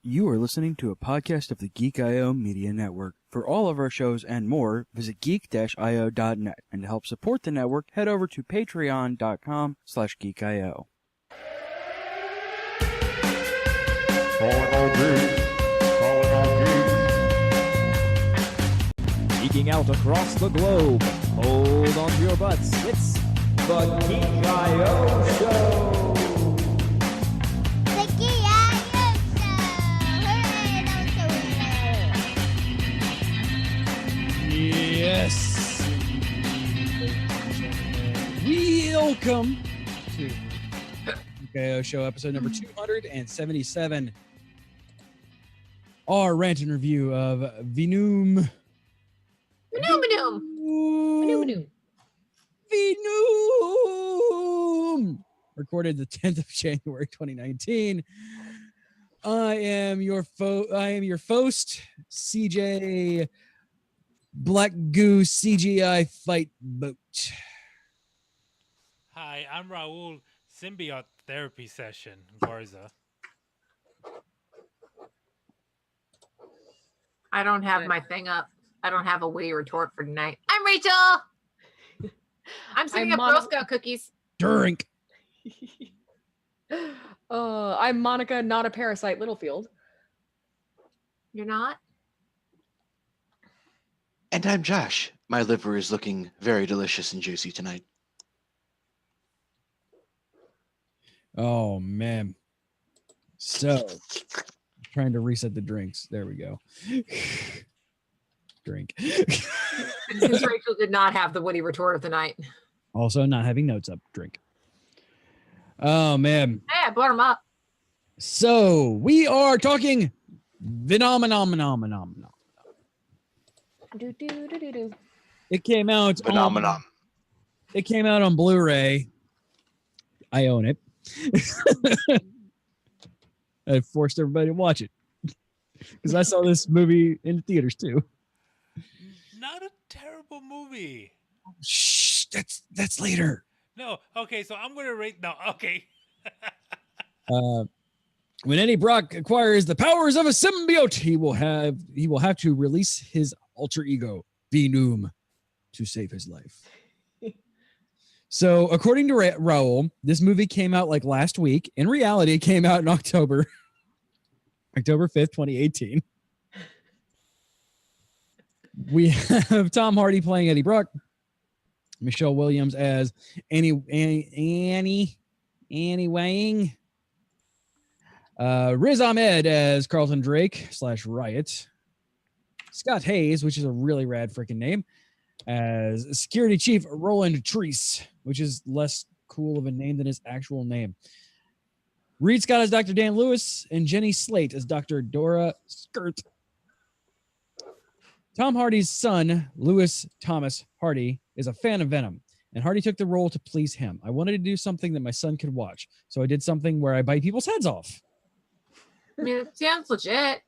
You are listening to a podcast of the Geek.io Media Network. For all of our shows and more, visit geek-io.net. And to help support the network, head over to patreon.com/geekio. Calling all geeks. Calling all geeks. Geeking out across the globe. Hold on to your butts. It's the Geek.io Show. The Geek.io Show. Hooray, Yes! Welcome to Geek.io Show, episode number 277. Our rant and review of Venom. Venom! Recorded the 10th of January, 2019. I am your host, CJ Black Goose CGI Fight Boat. Hi, I'm Raul, Symbiote Therapy Session, Garza. I don't have my thing up. I don't have a witty retort for tonight. I'm Rachel. I'm sitting up Girl Scout cookies. Drink. I'm Monica, not a parasite, Littlefield. You're not? And I'm Josh. My liver is looking very delicious and juicy tonight. Oh, man. So, trying to reset the drinks. There we go. Drink. Since Rachel did not have the witty retort of the night. Also, not having notes up. Drink. Oh, man. Hey, I brought them up. So, we are talking Venom. It came out Phenomenon. It came out on Blu-ray. I own it. I forced everybody to watch it because I saw this movie in the theaters too. Not a terrible movie. Shh, that's later. No, okay, so I'm going to rate... No, okay. When Eddie Brock acquires the powers of a symbiote, he will have to release his alter ego, Venom, to save his life. So, according to Raul, this movie came out like last week. In reality, it came out in October 5th, 2018. We have Tom Hardy playing Eddie Brock, Michelle Williams as Annie Wang, Riz Ahmed as Carlton Drake / Riot, Scott Hayes, which is a really rad freaking name, as Security Chief Roland Treese, which is less cool of a name than his actual name. Reed Scott as Dr. Dan Lewis, and Jenny Slate as Dr. Dora Skirt. Tom Hardy's son, Lewis Thomas Hardy, is a fan of Venom, and Hardy took the role to please him. I wanted to do something that my son could watch, so I did something where I bite people's heads off. I mean, it sounds legit.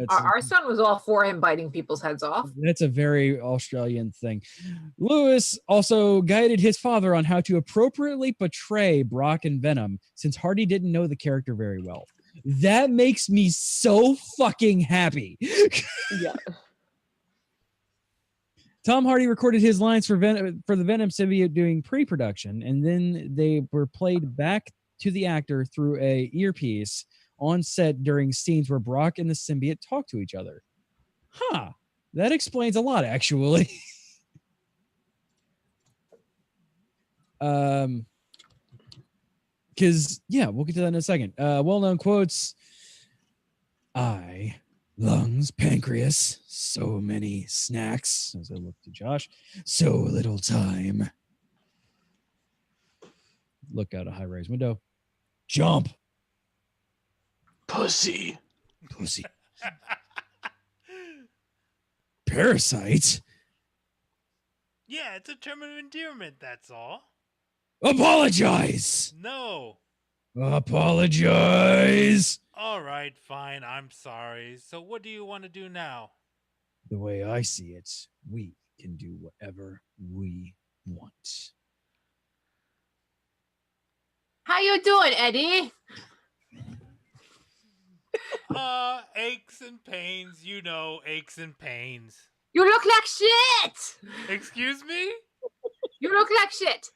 Our son was all for him biting people's heads off. That's a very Australian thing. Lewis also guided his father on how to appropriately portray Brock and Venom, since Hardy didn't know the character very well. That makes me so fucking happy. Yeah. Tom Hardy recorded his lines for the Venom symbiote doing pre-production, and then they were played back to the actor through a earpiece on set during scenes where Brock and the symbiote talk to each other. Huh. That explains a lot, actually. Because, yeah, we'll get to that in a second. Well-known quotes. Eye, lungs, pancreas, so many snacks, as I look to Josh, so little time. Look out a high-rise window. Jump. Pussy. Parasite. Yeah, it's a term of endearment, that's all. Apologize. No. Apologize. All right, fine, I'm sorry. So what do you want to do now? The way I see it, we can do whatever we want. How you doing, Eddie? Aches and pains, you know, aches and pains. You look like shit. Excuse me? You look like shit.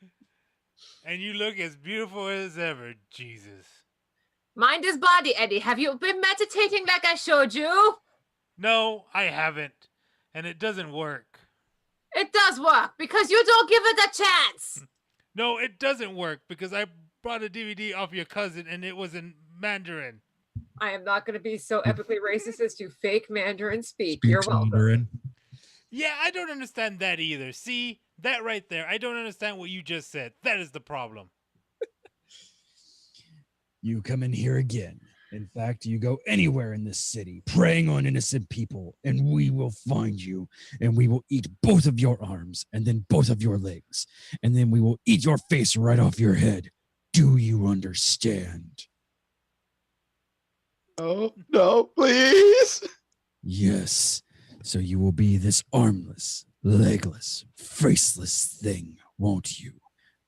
And you look as beautiful as ever, Jesus. Mind his body, Eddie. Have you been meditating like I showed you? No, I haven't. And it doesn't work. It does work because you don't give it a chance. No, it doesn't work because I brought a DVD off your cousin and it was in Mandarin. I am not going to be so epically racist as to fake Mandarin speak. You're Speaks welcome. Mandarin. Yeah, I don't understand that either. See, that right there. I don't understand what you just said. That is the problem. You come in here again. In fact, you go anywhere in this city, preying on innocent people, and we will find you, and we will eat both of your arms, and then both of your legs, and then we will eat your face right off your head. Do you understand? Oh, no, please. Yes. So you will be this armless, legless, faceless thing, won't you?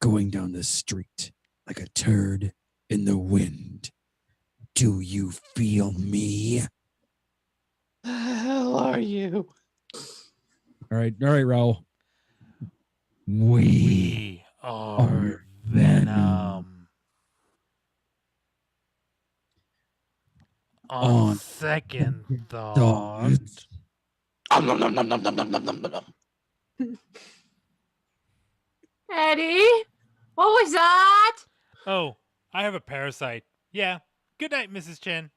Going down the street like a turd in the wind. Do you feel me? The hell are you? All right, Raul. We are Venom. On second thought. Nom, nom, nom, nom, nom, nom, nom, nom, nom, nom. Eddie, what was that? Oh, I have a parasite. Yeah. Good night, Mrs. Chen.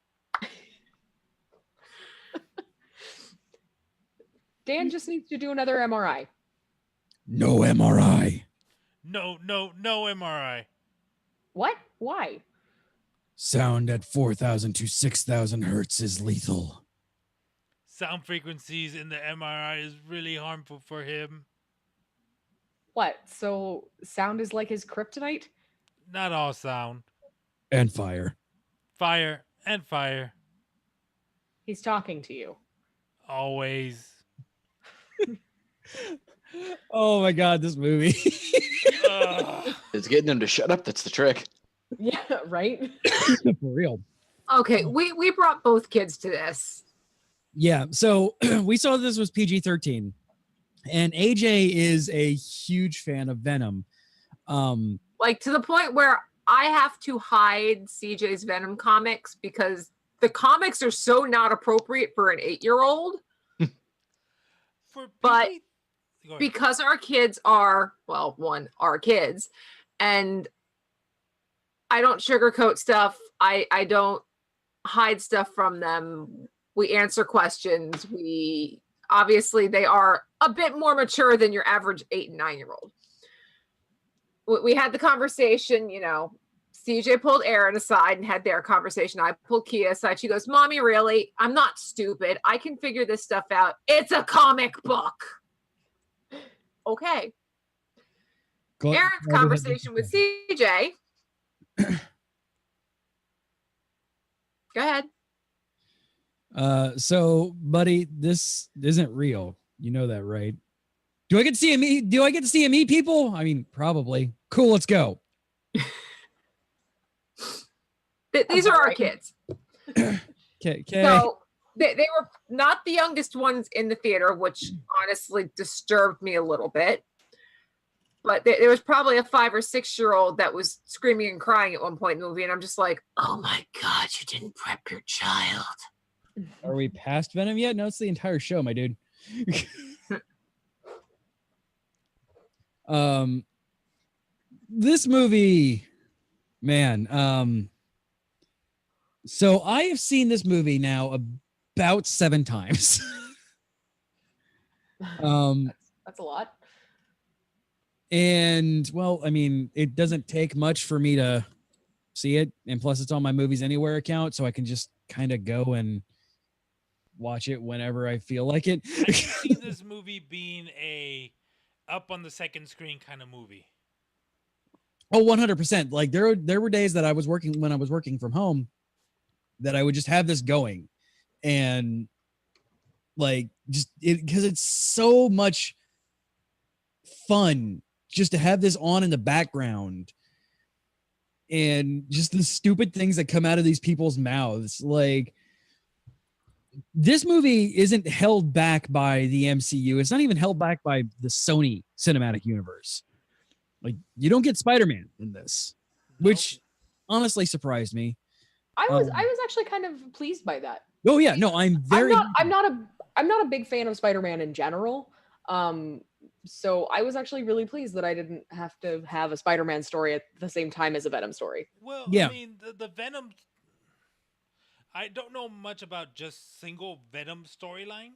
Dan just needs to do another MRI. No MRI. No MRI. What? Why? Sound at 4,000 to 6,000 hertz is lethal. Sound frequencies in the MRI is really harmful for him. What? So sound is like his kryptonite? Not all sound. And fire. Fire and fire. He's talking to you. Always. Oh my God, this movie. Ugh. It's getting him to shut up. That's the trick. Yeah, right? For real. Okay, we brought both kids to this. Yeah, so we saw this was PG-13. And AJ is a huge fan of Venom. Like to the point where I have to hide CJ's Venom comics because the comics are so not appropriate for an 8-year-old. But because our kids are, well, one, our kids, and I don't sugarcoat stuff. I don't hide stuff from them. We answer questions. Obviously they are a bit more mature than your average 8 and 9-year-old. We had the conversation, you know, CJ pulled Aaron aside and had their conversation. I pulled Kia aside. She goes, Mommy, really? I'm not stupid. I can figure this stuff out. It's a comic book. Okay. Aaron's conversation with CJ. Go ahead. So, buddy, this isn't real. You know that, right? Do I get to see him? Do I get to see him eat people? I mean, probably. Cool, let's go. These are our kids. Okay. So they were not the youngest ones in the theater, which honestly disturbed me a little bit. But there was probably a 5 or 6-year-old that was screaming and crying at one point in the movie. And I'm just like, oh my God, you didn't prep your child. Are we past Venom yet? No, it's the entire show, my dude. This movie, man. So I have seen this movie now about 7 times. That's a lot. And well, I mean, it doesn't take much for me to see it, and plus it's on my Movies Anywhere account, so I can just kind of go and watch it whenever I feel like it. I can see this movie being a up on the second screen kind of movie. Oh, 100%. Like there were days that I was working from home that I would just have this going, and like just it because it's so much fun just to have this on in the background, and just the stupid things that come out of these people's mouths. Like this movie isn't held back by the MCU. It's not even held back by the Sony cinematic universe. Like, you don't get Spider-Man in this, which honestly surprised me. I was actually kind of pleased by that. Oh yeah, no, I'm not a big fan of Spider-Man in general. So I was actually really pleased that I didn't have to have a Spider-Man story at the same time as a Venom story. Well, Yeah. I mean, the Venom. I don't know much about just single Venom storyline,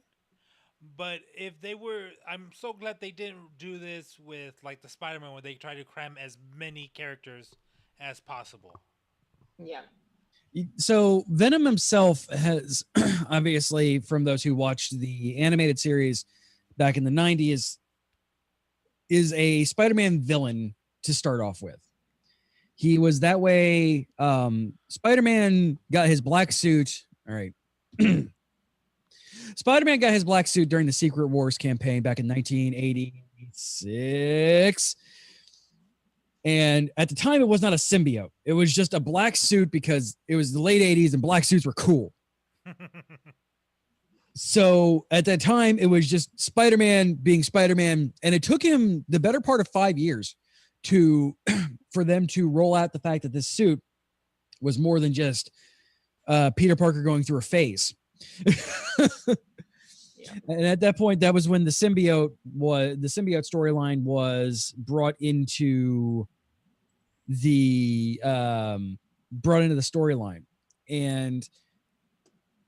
but if they were, I'm so glad they didn't do this with like the Spider-Man, where they try to cram as many characters as possible. Yeah. So Venom himself has, obviously, from those who watched the animated series back in the 90s, is a Spider-Man villain to start off with. He was that way. Spider-Man got his black suit. All right. Spider-Man got his black suit during the Secret Wars campaign back in 1986. And at the time, it was not a symbiote. It was just a black suit because it was the late 80s and black suits were cool. So at that time, it was just Spider-Man being Spider-Man. And it took him the better part of 5 years for them to roll out the fact that this suit was more than just Peter Parker going through a phase. And at that point, that was when the symbiote storyline was brought into the storyline, and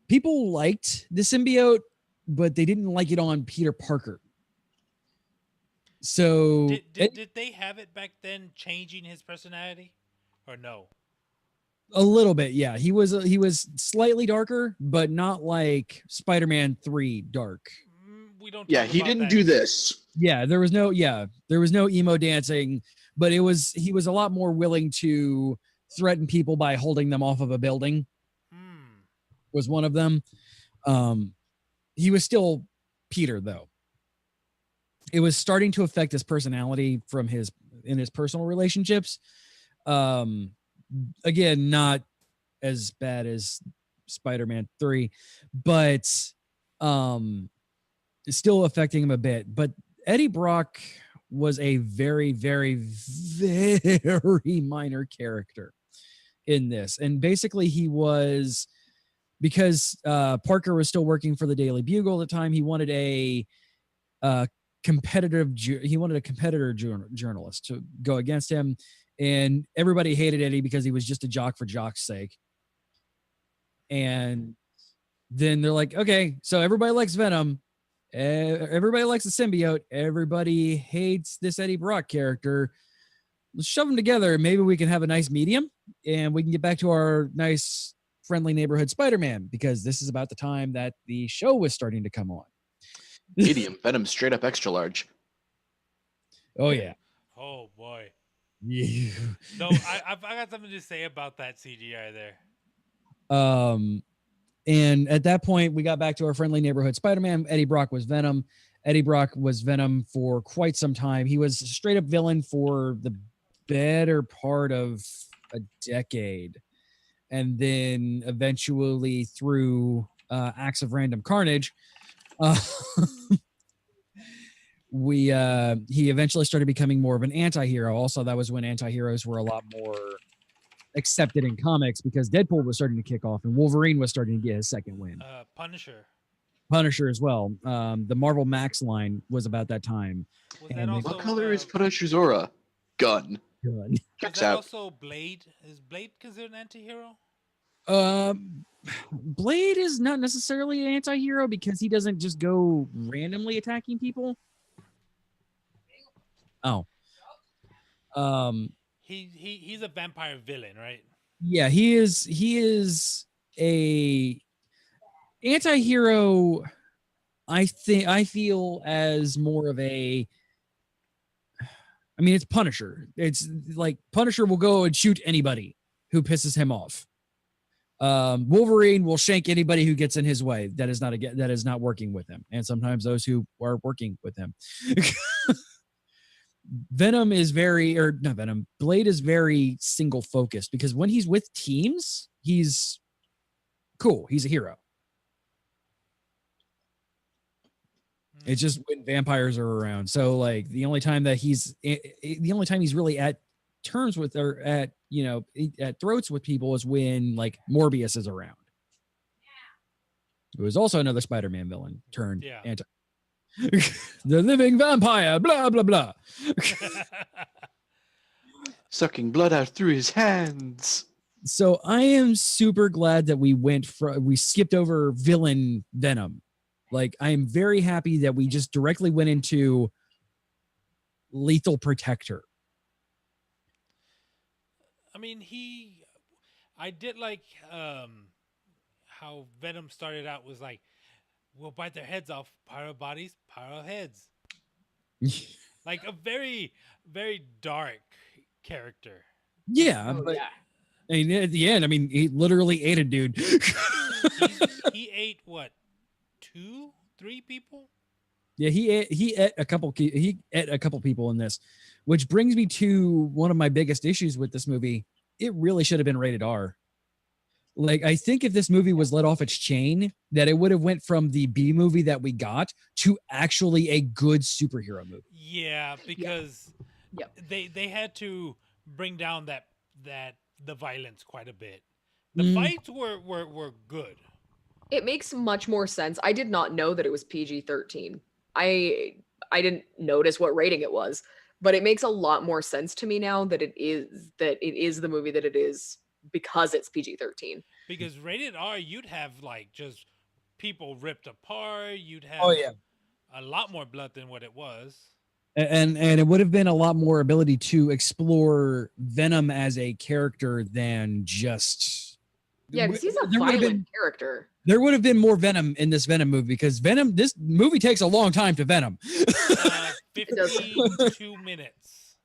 people liked the symbiote, but they didn't like it on Peter Parker. So did they have it back then, changing his personality, or no? A little bit, yeah. He was slightly darker, but not like Spider-Man 3 dark. We don't. Yeah, talk he about didn't that. do this. Yeah, there was no emo dancing, but he was a lot more willing to threaten people by holding them off of a building. Was one of them. He was still Peter, though. It was starting to affect his personality in his personal relationships. Again, not as bad as Spider-Man 3, but it's still affecting him a bit. But Eddie Brock was a very, very, very minor character in this. And basically he was, because Parker was still working for the Daily Bugle at the time, he wanted a competitor journalist to go against him. And everybody hated Eddie because he was just a jock for jock's sake. And then they're like, okay, so everybody likes Venom. Everybody likes the symbiote. Everybody hates this Eddie Brock character. Let's shove them together. Maybe we can have a nice medium and we can get back to our nice, friendly neighborhood Spider-Man, because this is about the time that the show was starting to come on. Medium, Venom, straight up extra large. Oh, yeah. Oh, boy. Yeah. No, I got something to say about that CGI there. And at that point, we got back to our friendly neighborhood Spider-Man. Eddie Brock was Venom. Eddie Brock was Venom for quite some time. He was a straight up villain for the better part of a decade. And then eventually through acts of random carnage, he eventually started becoming more of an anti-hero. Also, that was when anti-heroes were a lot more accepted in comics, because Deadpool was starting to kick off and Wolverine was starting to get his second win. Punisher as well. The Marvel Max line was about that time. What color is Punisher's aura? Gun. Is Checks that out. also Blade? Is Blade considered an anti-hero? Blade is not necessarily an anti-hero because he doesn't just go randomly attacking people. Oh. He's a vampire villain, right? Yeah, he is a anti-hero. I feel as more of a, I mean, it's Punisher. It's like Punisher will go and shoot anybody who pisses him off. Wolverine will shank anybody who gets in his way that is not working with him, and sometimes those who are working with him. Blade is very single focused, because when he's with teams, he's cool. He's a hero. It's just when vampires are around. So like the only time he's really at terms with or at throats with people is when like Morbius is around. It was also another Spider-Man villain turned anti. The living vampire, blah blah blah. Sucking blood out through his hands. So I am super glad that we skipped over villain Venom. Like I am very happy that we just directly went into Lethal Protector. I mean, I did like how Venom started out was like, we'll bite their heads off, pyro bodies, pyro heads. Like a very, very dark character. Yeah, but I mean, at the end, I mean, he literally ate a dude. he ate what, 2, 3 people? Yeah, he ate a couple people in this, which brings me to one of my biggest issues with this movie. It really should have been rated R. Like, I think if this movie was let off its chain, that it would have went from the B movie that we got to actually a good superhero movie. Yeah, because they had to bring down the violence quite a bit. The fights were good. It makes much more sense. I did not know that it was PG-13. I didn't notice what rating it was, but it makes a lot more sense to me now that it is the movie that it is because it's PG-13. Because rated R, you'd have like just people ripped apart. You'd have a lot more blood than what it was. And it would have been a lot more ability to explore Venom as a character than just because he's a violent character. There would have been more Venom in this Venom movie because this movie takes a long time to Venom. 52 minutes.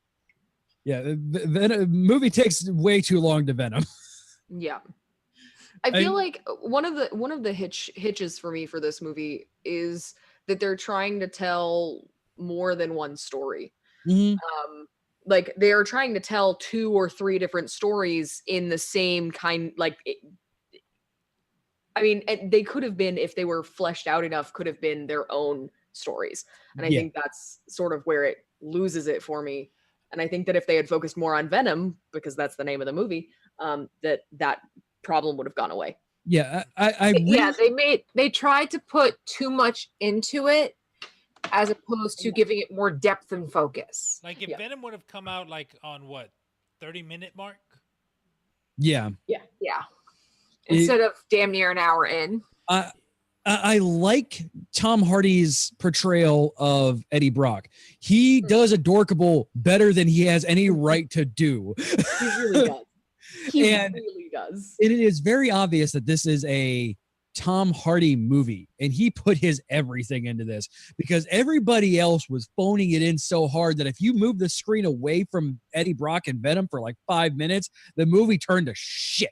Yeah, the movie takes way too long to Venom. Yeah. I feel like one of the hitches for me for this movie is that they're trying to tell more than one story. Mm-hmm. Like they are trying to tell 2 or 3 different stories in the same kind. I mean, they could have been, if they were fleshed out enough, could have been their own stories. And I think that's sort of where it loses it for me. And I think that if they had focused more on Venom, because that's the name of the movie, that problem would have gone away. Yeah, they tried to put too much into it as opposed to giving it more depth and focus. Like if Venom would have come out like on what, 30-minute mark? Yeah. Instead of damn near an hour in. I like Tom Hardy's portrayal of Eddie Brock. He does Adorkable better than he has any right to do. He really does. He really does. And it is very obvious that this is a Tom Hardy movie, and he put his everything into this because everybody else was phoning it in so hard that if you move the screen away from Eddie Brock and Venom for like 5 minutes, the movie turned to shit.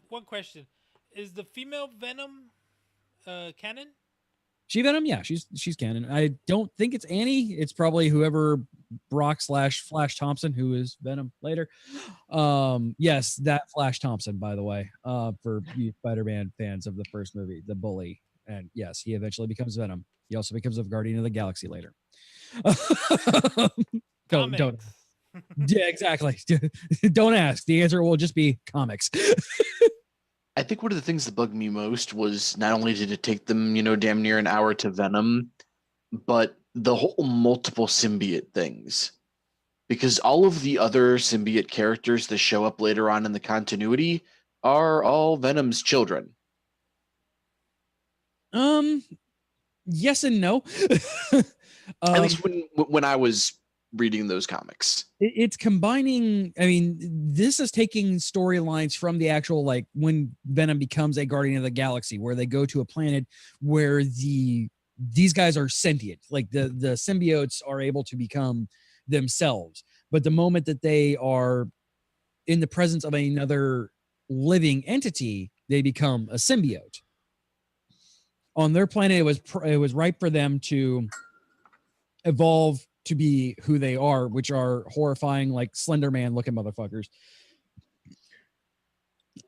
One question: is the female Venom canon? She Venom? Yeah, she's canon. I don't think it's Annie. It's probably whoever Brock / Flash Thompson, who is Venom later. Yes, that Flash Thompson, by the way, for you Spider-Man fans of the first movie, the bully. And yes, he eventually becomes Venom. He also becomes a Guardian of the Galaxy later. Don't. Yeah, exactly. Don't ask. The answer will just be comics. I think one of the things that bugged me most was not only did it take them, damn near an hour to Venom, but the whole multiple symbiote things. Because all of the other symbiote characters that show up later on in the continuity are all Venom's children. Yes and no. At least when I was reading those comics. It's combining, I mean, this is taking storylines from the actual, like, when Venom becomes a Guardian of the Galaxy, where they go to a planet where these guys are sentient. Like, the symbiotes are able to become themselves. But the moment that they are in the presence of another living entity, they become a symbiote. On their planet, it was ripe for them to evolve to be who they are, which are horrifying, like Slender Man looking motherfuckers.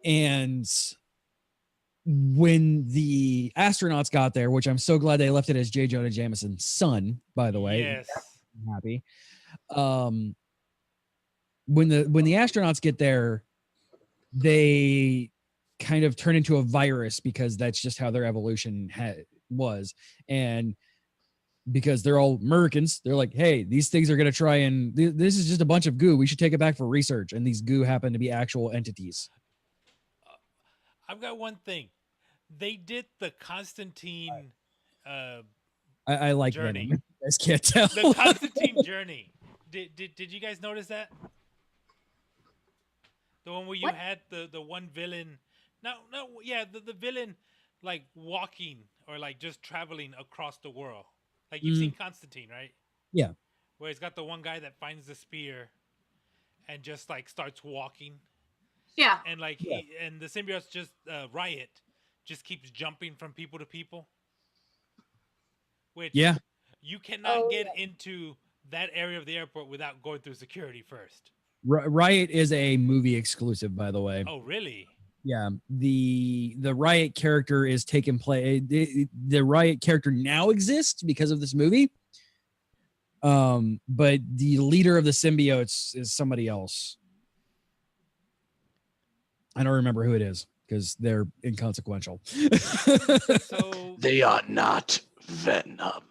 And when the astronauts got there, which I'm so glad they left it as J. Jonah Jameson's son, by the way. Yes. I'm happy. When the astronauts get there, they kind of turn into a virus because that's just how their evolution was. And because they're all Americans, they're like, hey, these things are going to try and this is just a bunch of goo. We should take it back for research. And these goo happen to be actual entities. I've got one thing. They did the Constantine I like journey. Venom. You guys can't tell. The Constantine journey. Did you guys notice that? The one where you had the one villain. The villain like walking or like just traveling across the world. Like you've seen Constantine, right? Yeah. Where he's got the one guy that finds the spear and just like starts walking. Yeah. And like and the symbiotes just Riot just keeps jumping from people to people. Which you cannot get into that area of the airport without going through security first. Riot is a movie exclusive, by the way. Oh, really? Yeah, the Riot character is taking place. The Riot character now exists because of this movie. But the leader of the symbiotes is somebody else. I don't remember who it is because they're inconsequential. So They are not Venom.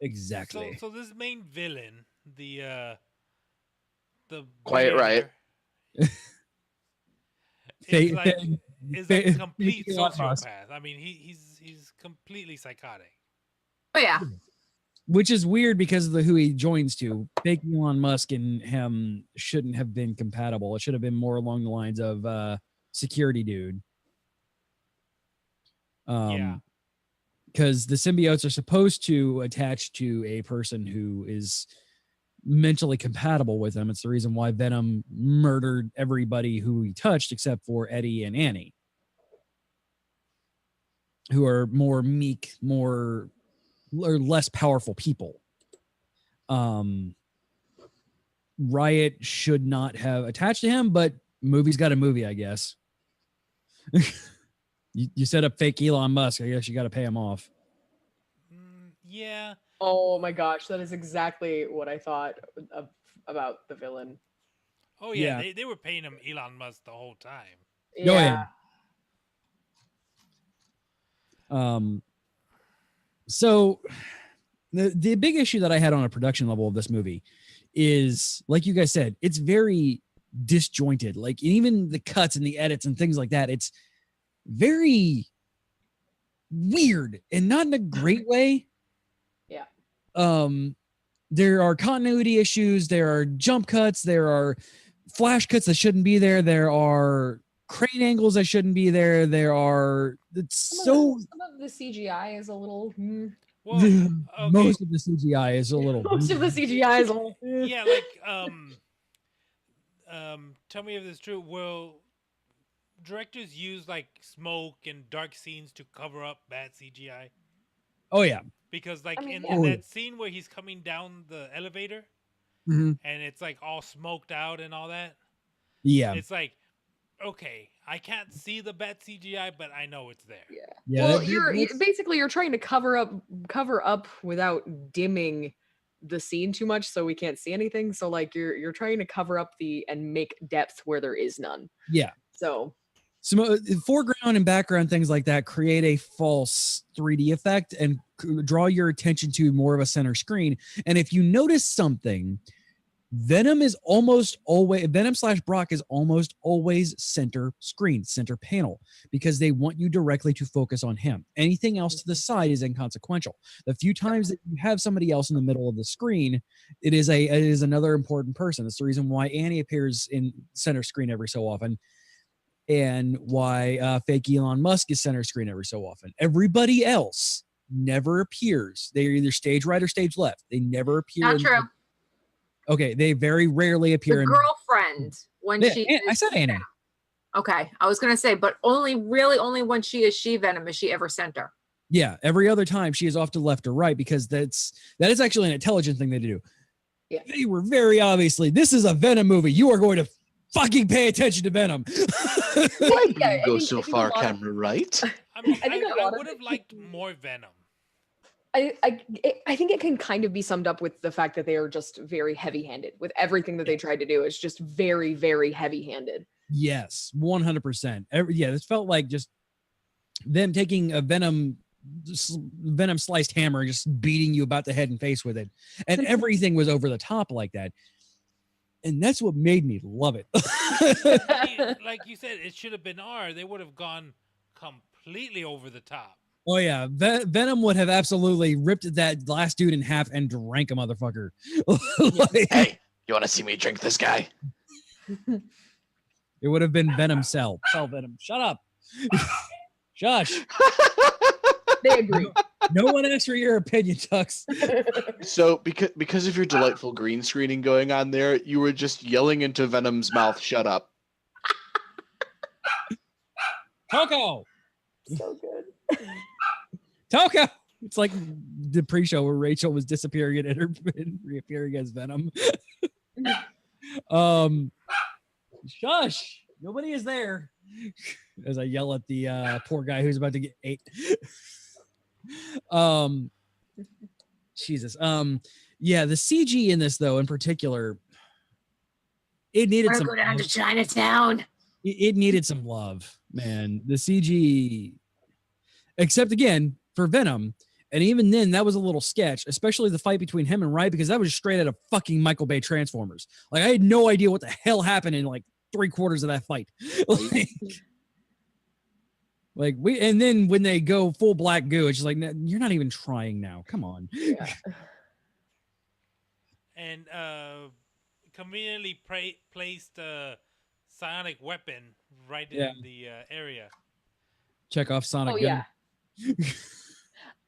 Exactly. So this main villain, the Quiet Riot. is like a complete Elon Musk. sociopath. I mean, he's completely psychotic. Oh yeah. Which is weird because of who he joins to. Fake Elon Musk and him shouldn't have been compatible. It should have been more along the lines of security dude. Because the symbiotes are supposed to attach to a person who is mentally compatible with them. It's the reason why Venom murdered everybody who he touched except for Eddie and Annie, who are more meek, or less powerful people. Riot should not have attached to him, but movie's got a movie, I guess. You set up fake Elon Musk. I guess you got to pay him off. Yeah. Oh my gosh, that is exactly what I thought about the villain. Oh yeah, they were paying him Elon Musk the whole time. Yeah. So the big issue that I had on a production level of this movie is, like you guys said, it's very disjointed. Like even the cuts and the edits and things like that, it's very weird and not in a great way. Yeah. There are continuity issues, there are jump cuts, there are flash cuts that shouldn't be there, there are crane angles that shouldn't be there, some of the CGI is a little Well, okay. Most of the CGI is a little most of the CGI is a little Yeah, like tell me if this is true. Will directors use like smoke and dark scenes to cover up bad CGI? Oh yeah. Because like in yeah. that scene where he's coming down the elevator and it's like all smoked out and all that. Yeah. It's like, okay, I can't see the bad CGI, but I know it's there. Yeah. Well, you're trying to cover up without dimming the scene too much, so we can't see anything. So like you're trying to cover up and make depth where there is none. Yeah. So some foreground and background things like that create a false 3D effect and draw your attention to more of a center screen. And if you notice something, Venom / Brock is almost always center screen, center panel, because they want you directly to focus on him. Anything else to the side is inconsequential. The few times that you have somebody else in the middle of the screen, it is another important person. It's the reason why Annie appears in center screen every so often, and why fake Elon Musk is center screen every so often. Everybody else never appears. They're either stage right or stage left. They never appear. Not true. Okay, they very rarely appear. The girlfriend I said Annie. Okay, I was gonna say, but only when she is Venom is she ever center. Yeah, every other time she is off to left or right, because that is actually an intelligent thing they do. Yeah. They were very obviously, this is a Venom movie. You are going to fucking pay attention to Venom. Why Yeah, go I so think a far, lot of- camera right? I mean, I think a I lot of would have it- liked more Venom. I think it can kind of be summed up with the fact that they are just very heavy-handed with everything that they tried to do. It's just very, very heavy-handed. Yes, 100%. Yeah, this felt like just them taking a Venom sliced hammer and just beating you about the head and face with it, and everything was over the top like that. And that's what made me love it. I mean, like you said, it should have been R. They would have gone completely over the top. Oh yeah, Venom would have absolutely ripped that last dude in half and drank a motherfucker. Like, Hey, you want to see me drink this guy? it would have been Venom Cell Venom. Shut up. Shush. They agree. No one asked for your opinion, Tux. So because of your delightful green screening going on there, you were just yelling into Venom's mouth, "Shut up!" Toko. So good. Toko. It's like the pre-show where Rachel was disappearing and reappearing as Venom. Shush. Nobody is there. As I yell at the poor guy who's about to get ate. Jesus. Yeah, the CG in this though, in particular, it needed some. Go down to Chinatown. It needed some love, man. The CG, except again for Venom, and even then that was a little sketch, especially the fight between him and Wright, because that was just straight out of fucking Michael Bay Transformers. Like I had no idea what the hell happened in like 3/4 of that fight. Like we, and then when they go full black goo, it's just like you're not even trying now. Come on. Yeah. And conveniently placed a psionic weapon right in the area. Check off Sonic. Oh gun. yeah.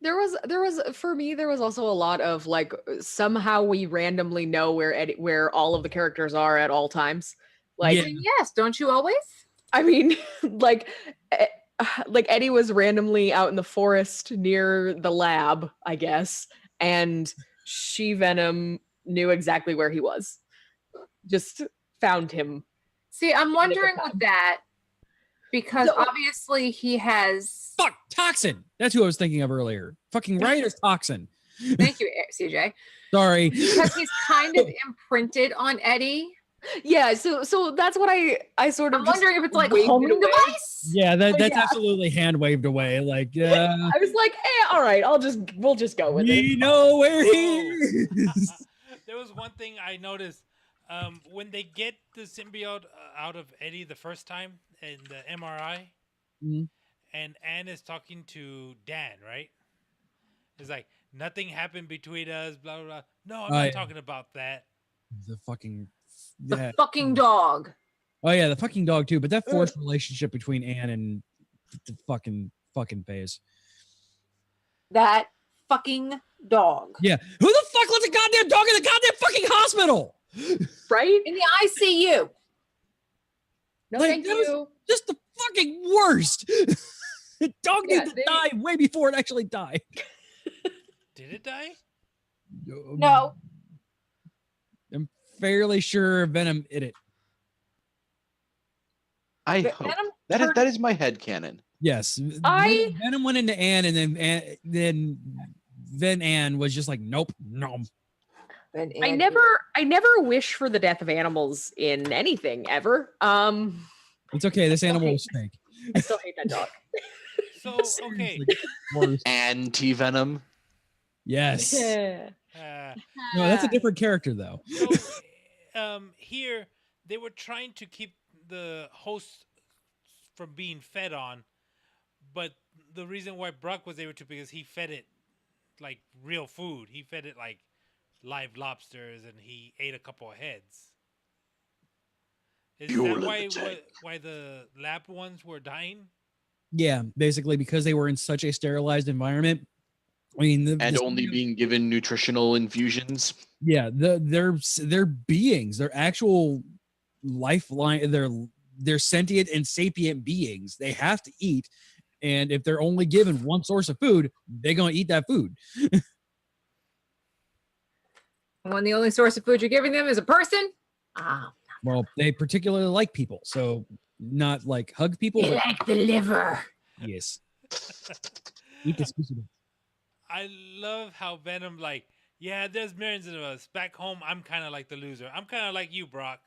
There was for me there was also a lot of like somehow we randomly know where all of the characters are at all times. Like Yeah. Yes, don't you always? I mean like Eddie was randomly out in the forest near the lab, I guess, and Venom knew exactly where he was. Just found him. See, I'm wondering with that because So- obviously he has. Fuck, Toxin. That's who I was thinking of earlier. Fucking right is Toxin. Thank you, CJ. Sorry. Because he's kind of imprinted on Eddie. Yeah, so that's what I sort of I'm just wondering if it's like waved it homing away. device. Yeah, that's yeah. absolutely hand waved away. Like, yeah, I was like, all right, we'll just go with we it. know where he is. There was one thing I noticed when they get the symbiote out of Eddie the first time in the MRI, Mhm. and Anne is talking to Dan, right? It's like nothing happened between us, blah blah blah. No, I'm not yeah. talking about that. The fucking The yeah. fucking dog. Oh yeah, the fucking dog too. But that forced relationship between Anne and the fucking phase. That fucking dog. Yeah, who the fuck lets a goddamn dog in the goddamn fucking hospital? Right? In the ICU. No, Like, thank that was- you. Just the fucking worst. The dog Yeah, needs to die way before it actually died. Did it die? No. I'm fairly sure Venom hit it. I But hope Venom that is turned- that is my head canon. Yes, Venom went into Anne, and then Anne was just like, nope, no. I never wish for the death of animals in anything ever. It's okay. This animal Okay. was fake. I still hate that dog. So okay, Worse. Anti-Venom. Yes. Yeah. No, that's a different character though. so here they were trying to keep the host from being fed on, but the reason why Brock was able to, because he fed it like real food. He fed it like live lobsters, and he ate a couple of heads. Is Pure that why tank. why the lab ones were dying? Yeah, basically because they were in such a sterilized environment. I mean, And only being given nutritional infusions. yeah, they're beings. They're actual lifeline. They're sentient and sapient beings. They have to eat, and if they're only given one source of food, they're gonna eat that food. When the only source of food you're giving them is a person. Ah. Well, they particularly like people, so not like hug people, but like the liver. yes. Eat this piece of it. I love how Venom like, yeah, there's millions of us. Back home, I'm kind of like the loser. I'm kind of like you, Brock.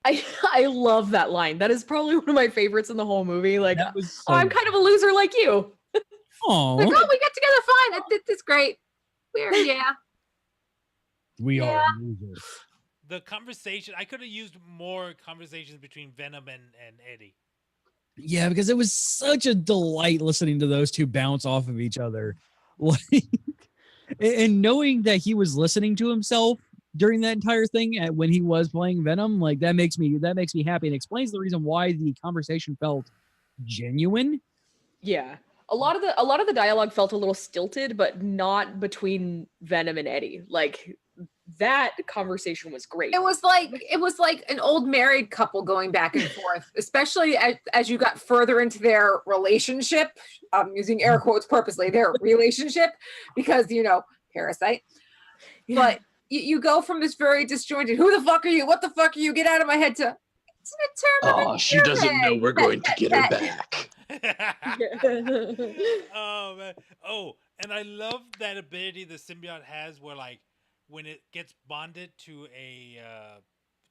I love that line. That is probably one of my favorites in the whole movie. Like, That was oh, I'm kind of a loser like you. Aw, Like, oh, we got together fine. It's great. We're yeah. we yeah. are losers. The conversation, I could have used more conversations between Venom and Eddie. Yeah, because it was such a delight listening to those two bounce off of each other. Like, and knowing that he was listening to himself during that entire thing when he was playing Venom, like that makes me happy and explains the reason why the conversation felt genuine. Yeah. A lot of the dialogue felt a little stilted, but not between Venom and Eddie. Like that conversation was great. It was like an old married couple going back and forth, especially as you got further into their relationship. I'm using air quotes purposely, their relationship, because parasite. But you go from this very disjointed, who the fuck are you? What the fuck are you? Get out of my head to it's an eternal. Oh, she doesn't know we're going to get her back. Oh man. Oh, and I love that ability the symbiote has where like when it gets bonded to a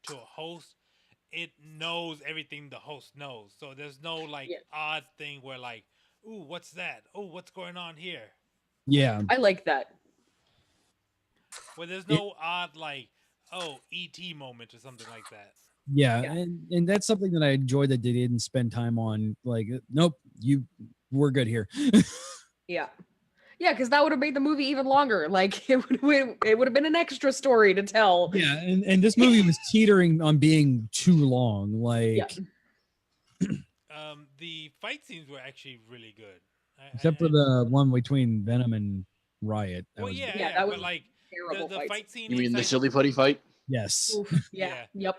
host, it knows everything the host knows. So there's no like odd thing where like, ooh, what's that? Oh, what's going on here? Yeah. I like that. Where there's no odd like, oh, ET moment or something like that. Yeah, and that's something that I enjoyed that they didn't spend time on. Like, nope, we're good here. Yeah, because that would have made the movie even longer. Like, it would have been an extra story to tell. Yeah, and this movie was teetering on being too long. Like, the fight scenes were actually really good, except for the one between Venom and Riot. That was that was but like the fight scene. You mean the silly putty fight? Yes. Oof, yep.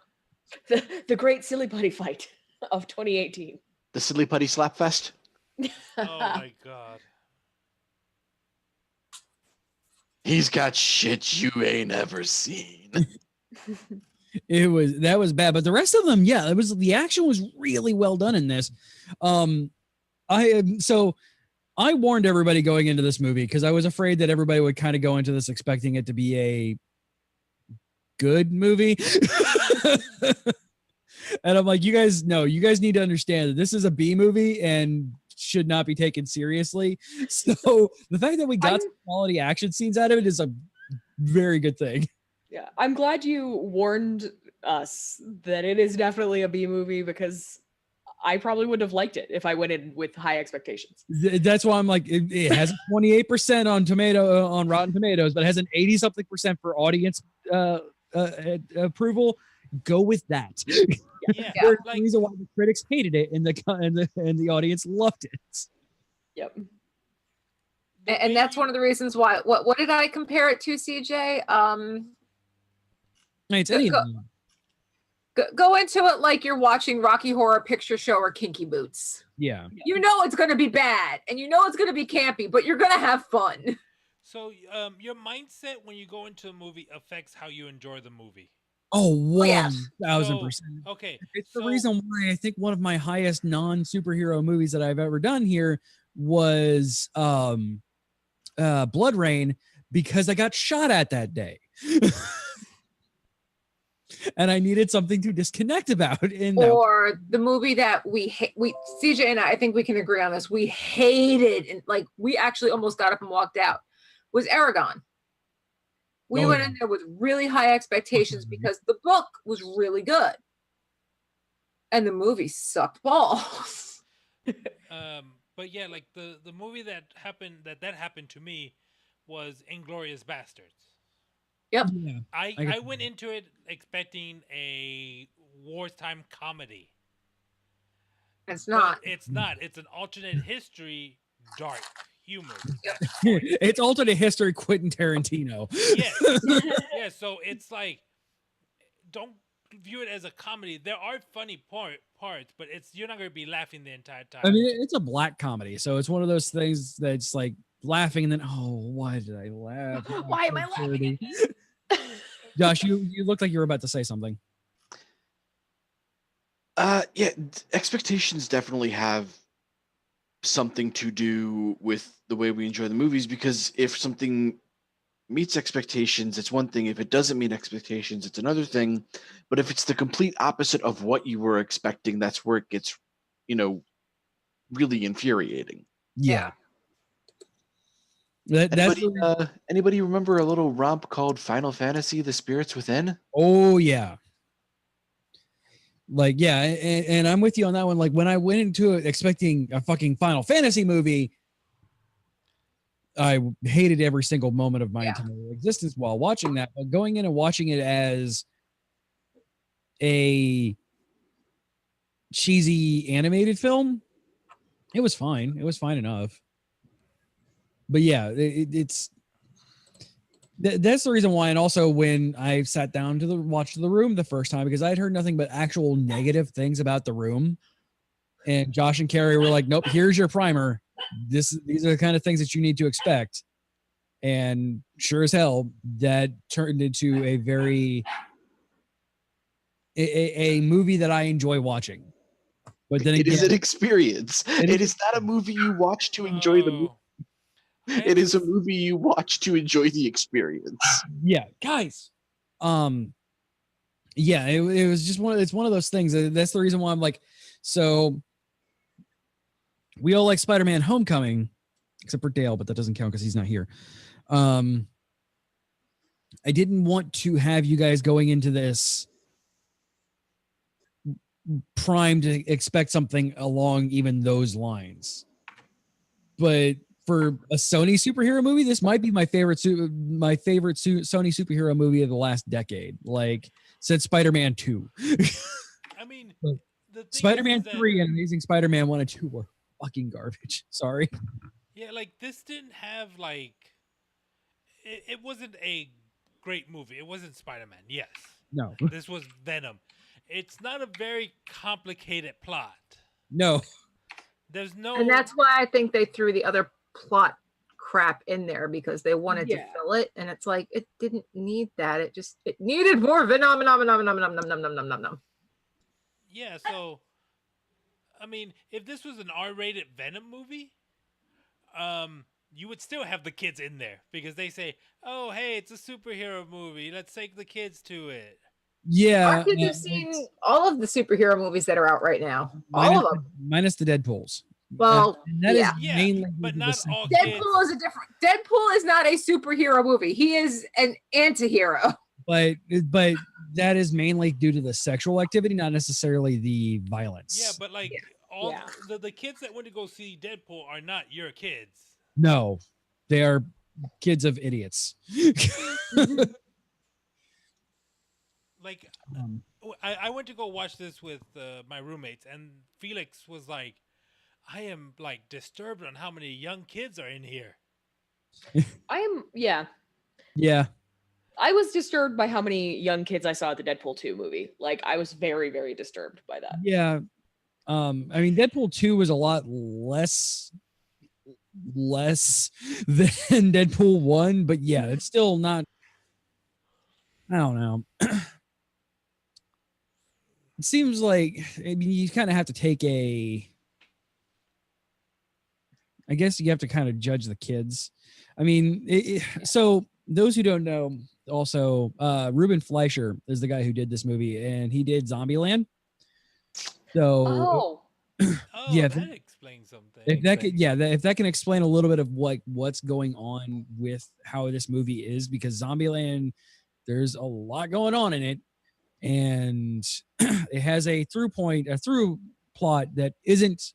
The great silly putty fight of 2018. The silly putty slap fest? Oh my god. He's got shit you ain't ever seen. That was bad, but the rest of them, the action was really well done in this. I warned everybody going into this movie because I was afraid that everybody would kind of go into this expecting it to be a good movie. And I'm like, you guys need to understand that this is a B movie and should not be taken seriously. So the fact that we got some quality action scenes out of it is a very good thing. Yeah, I'm glad you warned us that it is definitely a B movie because I probably would have liked it if I went in with high expectations. That's why I'm like, it has 28% on Rotten Tomatoes, but it has an 80-something% for audience approval. Go with that. Yeah, There's a reason why the critics hated it and the audience loved it. Yep. And that's one of the reasons why. What did I compare it to, CJ? It's go into it like you're watching Rocky Horror Picture Show or Kinky Boots. Yeah. You know it's going to be bad, and you know it's going to be campy, but you're going to have fun. So your mindset when you go into a movie affects how you enjoy the movie. Oh, 1,000%. Okay. It's the reason why I think one of my highest non-superhero movies that I've ever done here was Blood Rain, because I got shot at that day. And I needed something to disconnect about. Or the movie that we CJ and I think we can agree on this. We hated, and like we actually almost got up and walked out, was Aragon. We went in there with really high expectations because the book was really good. And the movie sucked balls. But yeah, like the movie that happened to me was Inglourious Bastards. Yep. Yeah, I went into it expecting a wartime comedy. It's not. It's not. It's an alternate history dark humor. It's alternate history Quentin Tarantino. Yes. Yeah, so it's like, don't view it as a comedy. There are funny parts, but you're not going to be laughing the entire time. I mean, it's a black comedy, so it's one of those things that's like laughing and then, why did I laugh? Why am I laughing? Josh, you looked like you were about to say something. Yeah, expectations definitely have something to do with the way we enjoy the movies, because if something meets expectations, it's one thing. If it doesn't meet expectations, it's another thing. But if it's the complete opposite of what you were expecting, that's where it gets, really infuriating. Yeah. That's Anybody remember a little romp called Final Fantasy: The Spirits Within? Oh yeah. Like, yeah, and I'm with you on that one. Like, when I went into it expecting a fucking Final Fantasy movie, I hated every single moment of my entire existence while watching that. But going in and watching it as a cheesy animated film, it was fine. It was fine enough. But yeah, that's the reason why. And also, when I sat down to watch The Room the first time, because I had heard nothing but actual negative things about The Room, and Josh and Carrie were like, "Nope, here's your primer. These are the kind of things that you need to expect." And sure as hell, that turned into a movie that I enjoy watching. But then it is an experience. It is not a movie you watch to enjoy the movie. It is a movie you watch to enjoy the experience. Yeah, guys. Yeah, it was just it's one of those things. That's the reason why I'm like, so we all like Spider-Man Homecoming, except for Dale, but that doesn't count because he's not here. I didn't want to have you guys going into this primed to expect something along even those lines. But for a Sony superhero movie, this might be my favorite Sony superhero movie of the last decade. Like, said Spider-Man 2. I mean, Spider-Man 3 and Amazing Spider-Man 1 and 2 were fucking garbage. Sorry. Yeah, like, this didn't have, like, it wasn't a great movie. It wasn't Spider-Man, yes. No. This was Venom. It's not a very complicated plot. No. There's no... And that's why I think they threw the other plot crap in there, because they wanted to fill it, and it's like, it didn't need that. It needed more Venom. Yeah, so, I mean, if this was an R-rated Venom movie, you would still have the kids in there, because they say, oh, hey, it's a superhero movie. Let's take the kids to it. Yeah. Our kids have seen all of the superhero movies that are out right now. All of them. Minus the Deadpools. Well, that is mainly but not all Deadpool is a different. Deadpool is not a superhero movie. He is an anti-hero. But that is mainly due to the sexual activity, not necessarily the violence. Yeah, but like the kids that went to go see Deadpool are not your kids. No, they are kids of idiots. Like, I went to go watch this with my roommates, and Felix was like, I am, like, disturbed on how many young kids are in here. Yeah. I was disturbed by how many young kids I saw at the Deadpool 2 movie. Like, I was very, very disturbed by that. Yeah. I mean, Deadpool 2 was a lot less than Deadpool 1, but yeah, it's still not, I don't know. It seems like, I mean, you kind of have to take I guess you have to kind of judge the kids. I mean, so those who don't know, also, Ruben Fleischer is the guy who did this movie, and he did Zombieland. So, yeah, that explains something. If that can explain a little bit of what's going on with how this movie is, because Zombieland, there's a lot going on in it, and it has a through plot that isn't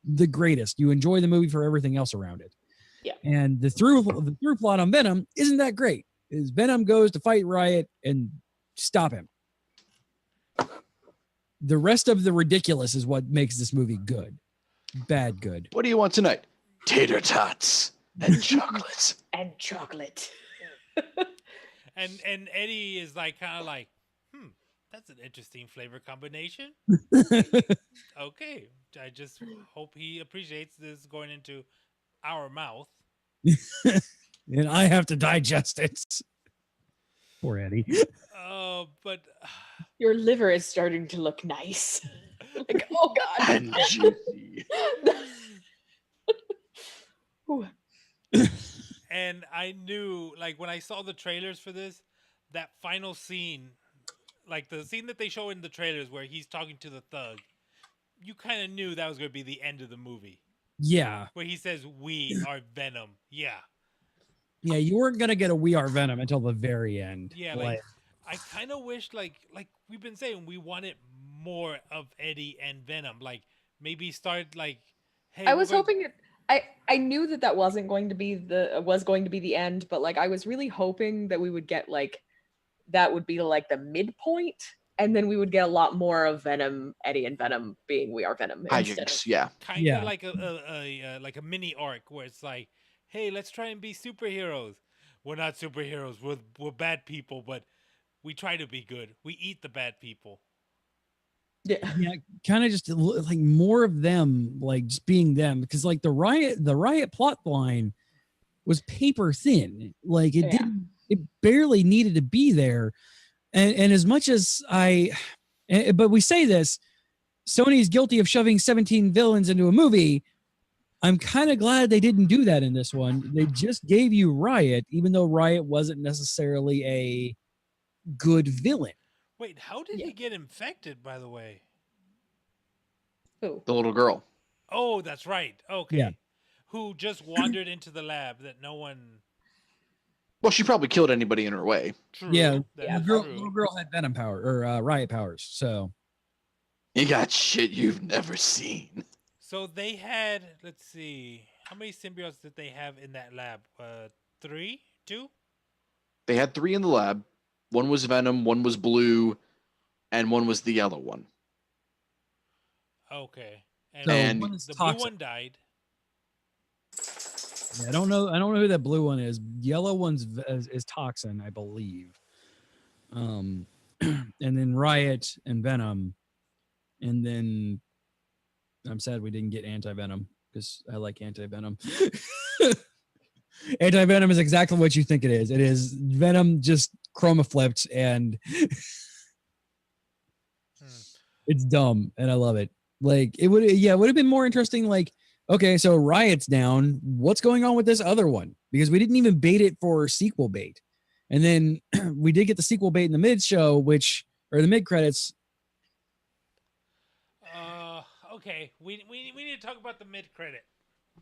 the greatest. You enjoy the movie for everything else around it. Yeah. And the through plot on Venom isn't that great. Is Venom goes to fight Riot and stop him. The rest of the ridiculous is what makes this movie good. Bad good. What do you want tonight? Tater tots and chocolate. And chocolate. And Eddie is like, kind of like, that's an interesting flavor combination. Okay. I just hope he appreciates this going into our mouth. And I have to digest it. Poor Eddie. But Your liver is starting to look nice. Like, oh god. And juicy. Ooh. And I knew, like, when I saw the trailers for this, that final scene, like the scene that they show in the trailers where he's talking to the thug, you kind of knew that was going to be the end of the movie. Yeah. Where he says, "We are Venom." Yeah. Yeah, you weren't gonna get a "We Are Venom" until the very end. Yeah, like I kind of wish, like we've been saying, we wanted more of Eddie and Venom. Like maybe start like, hey, I was hoping I knew that wasn't going to be the end, but like I was really hoping that we would get like that would be like the midpoint, and then we would get a lot more of Venom, Eddie and Venom being We Are Venom. Hijinks, yeah. kind of like a mini arc where it's like, hey, let's try and be superheroes. We're not superheroes. We're bad people, but we try to be good. We eat the bad people. Yeah, kind of just like more of them, like just being them, because like the riot plot line was paper thin. Like it didn't, it barely needed to be there. And as much as but we say this, Sony's guilty of shoving 17 villains into a movie. I'm kind of glad they didn't do that in this one. They just gave you Riot, even though Riot wasn't necessarily a good villain. Wait, how did he get infected, by the way? Who? The little girl. Oh, that's right. Okay. Yeah. Who just wandered into the lab that no one... Well, she probably killed anybody in her way. True. Yeah, That's the true. little girl had Venom power or Riot powers. So You got shit you've never seen. So they had, let's see, how many symbiotes did they have in that lab? 3? 2? They had 3 in the lab. One was Venom, one was Blue, and one was the yellow one. Okay. So And one is the blue toxic. one died. Yeah, I don't know who that blue one is. Yellow one's is Toxin, I believe. And then Riot and Venom, and then I'm sad we didn't get Anti-Venom because I like Anti-Venom. Anti-Venom is exactly what you think it is. It is Venom just chroma flipped, and it's dumb, and I love it. Like it would have been more interesting. Like, okay, so Riot's down. What's going on with this other one? Because we didn't even bait it for sequel bait, and then we did get the sequel bait in the mid show, or the mid credits. Okay, we need to talk about the mid credit.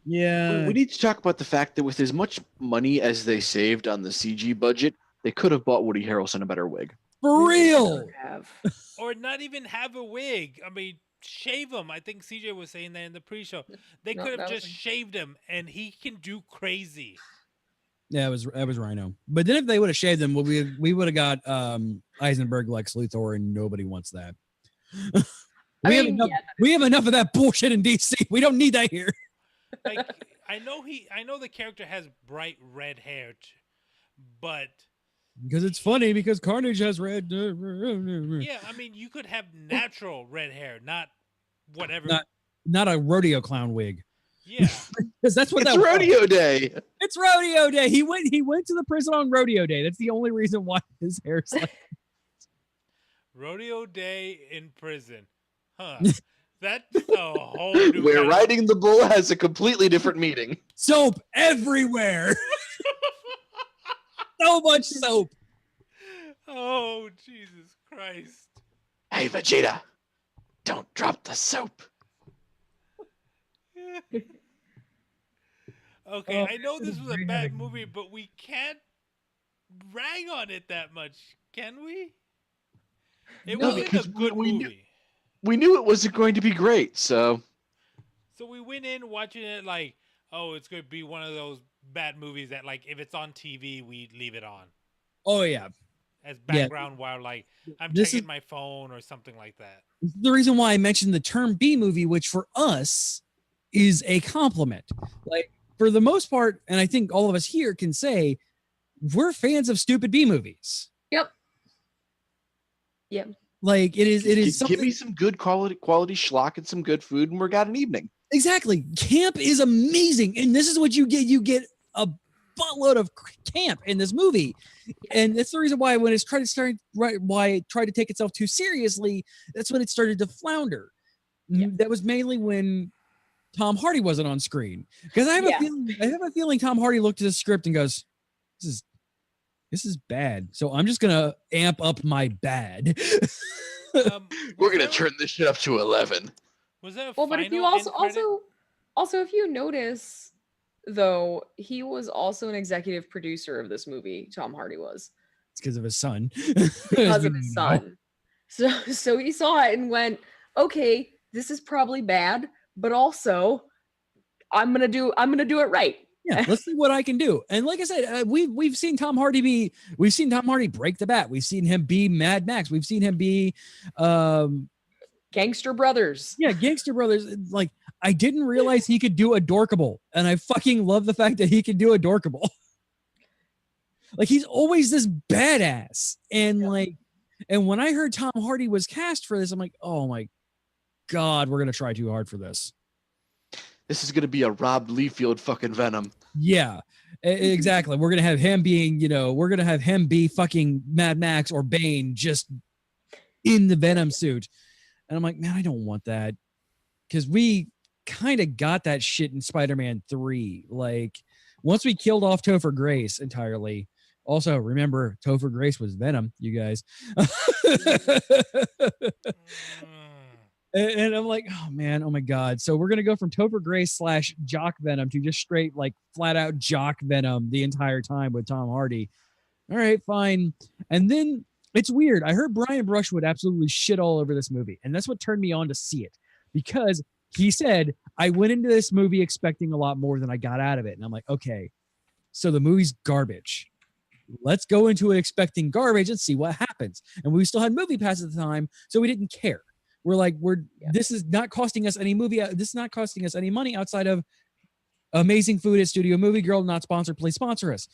Yeah, We need to talk about the fact that with as much money as they saved on the CG budget, they could have bought Woody Harrelson a better wig. for real. Or not even have a wig. I mean, shave him. I think CJ was saying that in the pre-show. They No, could have that just was- shaved him, and he can do crazy. Yeah, that was Rhino. But then if they would have shaved them, we would have got Eisenberg Lex Luthor, and nobody wants that. We have enough of that bullshit in DC. We don't need that here. Like I know the character has bright red hair, but Because it's funny because Carnage has red. yeah, I mean you could have natural red hair, not whatever. Not a rodeo clown wig. Yeah, Because that's what It's that was. rodeo day. It's rodeo day. He went to the prison on rodeo day. That's the only reason why his hair's like. rodeo day in prison, huh? That's a whole new. Where kind of- riding the bull has a completely different meaning. Soap everywhere. So much soap. Oh Jesus Christ! Hey, Vegeta, don't drop the soap. Okay, I know this was a bad movie, but we can't rag on it that much, can we? It No, wasn't because a good we knew- movie. We knew it wasn't going to be great, so So we went in watching it like, oh, it's going to be one of those bad movies that, like, if it's on TV, we leave it on Oh yeah. as Yeah. background while, like, I'm This checking is- my phone or something like that. This is the reason why I mentioned the term B movie, which for us is a compliment. Like for the most part, and I think all of us here can say, we're fans of stupid B movies. Yep. Like it is give something. me some good quality schlock and some good food, and we're got an evening. Exactly. Camp is amazing. And this is what you get. You get a buttload of camp in this movie, and that's the reason why when it's why it tried to take itself too seriously, that's when it started to flounder. That was mainly when Tom Hardy wasn't on screen, because I have a feeling Tom Hardy looked at the script and goes, this is bad, so I'm just gonna amp up my bad. We're gonna turn this shit up to 11. Was that a Well, but if you also if you notice, though, he was also an executive producer of this movie. Tom Hardy was. It's because of his son. Because of his son. So he saw it and went, okay, this is probably bad, but also I'm gonna do it right. Yeah, let's see what I can do. And like I said, we've seen Tom Hardy break the bat. We've seen him be Mad Max. We've seen him be Gangster Brothers. Yeah, Gangster Brothers. Like, I didn't realize he could do Adorkable, and I fucking love the fact that he can do Adorkable. Like, he's always this badass, and and when I heard Tom Hardy was cast for this, I'm like, oh my god, we're gonna try too hard for this. This is gonna be a Rob Liefeld fucking Venom. Yeah, exactly. We're gonna have him being, we're gonna have him be fucking Mad Max or Bane just in the Venom suit. And I'm like, man, I don't want that, because we kind of got that shit in Spider-Man 3. Like, once we killed off Topher Grace entirely. Also, remember, Topher Grace was Venom, you guys. And I'm like, oh man, oh my god. So we're gonna go from Topher Grace / Jock Venom to just straight, like, flat out Jock Venom the entire time with Tom Hardy. All right, fine. And then it's weird. I heard Brian Brushwood absolutely shit all over this movie, and that's what turned me on to see it, because he said, I went into this movie expecting a lot more than I got out of it. And I'm like, okay, so the movie's garbage. Let's go into it expecting garbage and see what happens. And we still had Movie Pass at the time, so we didn't care. We're like, this is not costing us any movie. This is not costing us any money outside of amazing food at Studio Movie Girl. Not sponsored. Please sponsor us.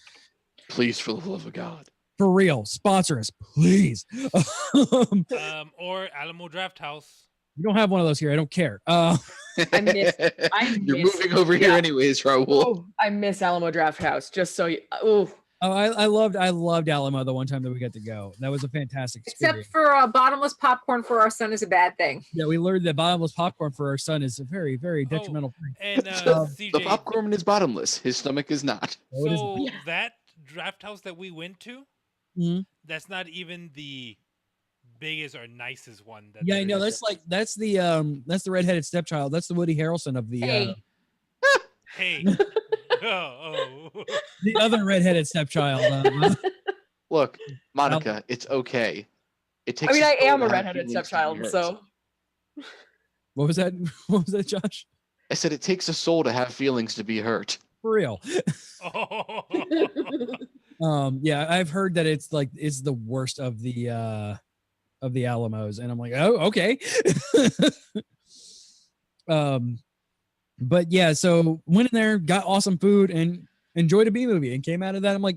Please, for the love of God. For real, sponsor us, please. Or Alamo Draft House. We don't have one of those here. I don't care. You're moving over here anyways, Raul. Oh, I miss Alamo Draft House. Just so you. Oh. Oh, I loved Alamo the one time that we got to go. That was a fantastic experience. Except for bottomless popcorn for our son is a bad thing. Yeah, we learned that bottomless popcorn for our son is a very, very detrimental thing. And the popcorn is bottomless. His stomach is not. So that draft house that we went to, that's not even the biggest or nicest one. That I know. That's the redheaded stepchild. That's the Woody Harrelson of the. Hey. The other redheaded stepchild. Look, Monica, it's okay. It takes. I am a redheaded stepchild, so. What was that? What was that, Josh? I said it takes a soul to have feelings to be hurt. For real. Yeah, I've heard that it's the worst of the Alamos, and I'm like, oh, okay. But yeah, so went in there, got awesome food, and enjoyed a B movie, and came out of that. I'm like,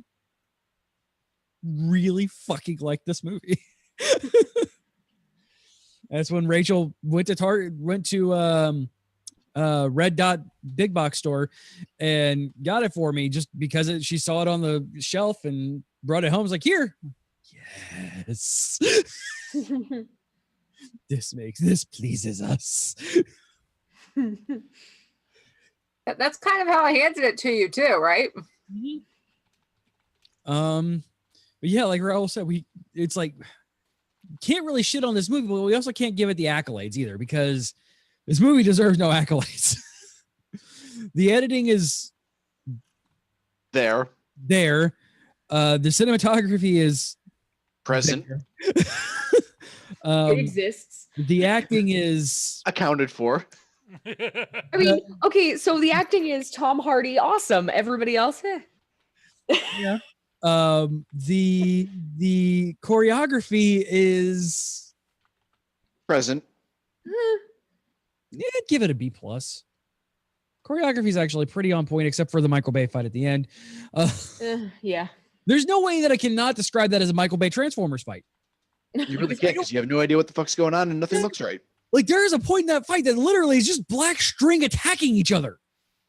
really fucking like this movie. That's when Rachel went to Red Dot big box store and got it for me just because she saw it on the shelf and brought it home. I was like, here, yes. This pleases us. That's kind of how I handed it to you too, right? But yeah, like Raul said, it's like can't really shit on this movie, but we also can't give it the accolades either, because this movie deserves no accolades. The editing is there. The cinematography is present. It exists. The acting is accounted for. I mean, okay, so the acting is Tom Hardy, awesome. Everybody else, yeah. The choreography is present. Yeah, give it a B+. Choreography is actually pretty on point, except for the Michael Bay fight at the end. Yeah. There's no way that I cannot describe that as a Michael Bay Transformers fight. You really can't, because you have no idea what the fuck's going on and nothing looks right. Like, there is a point in that fight that literally is just black string attacking each other.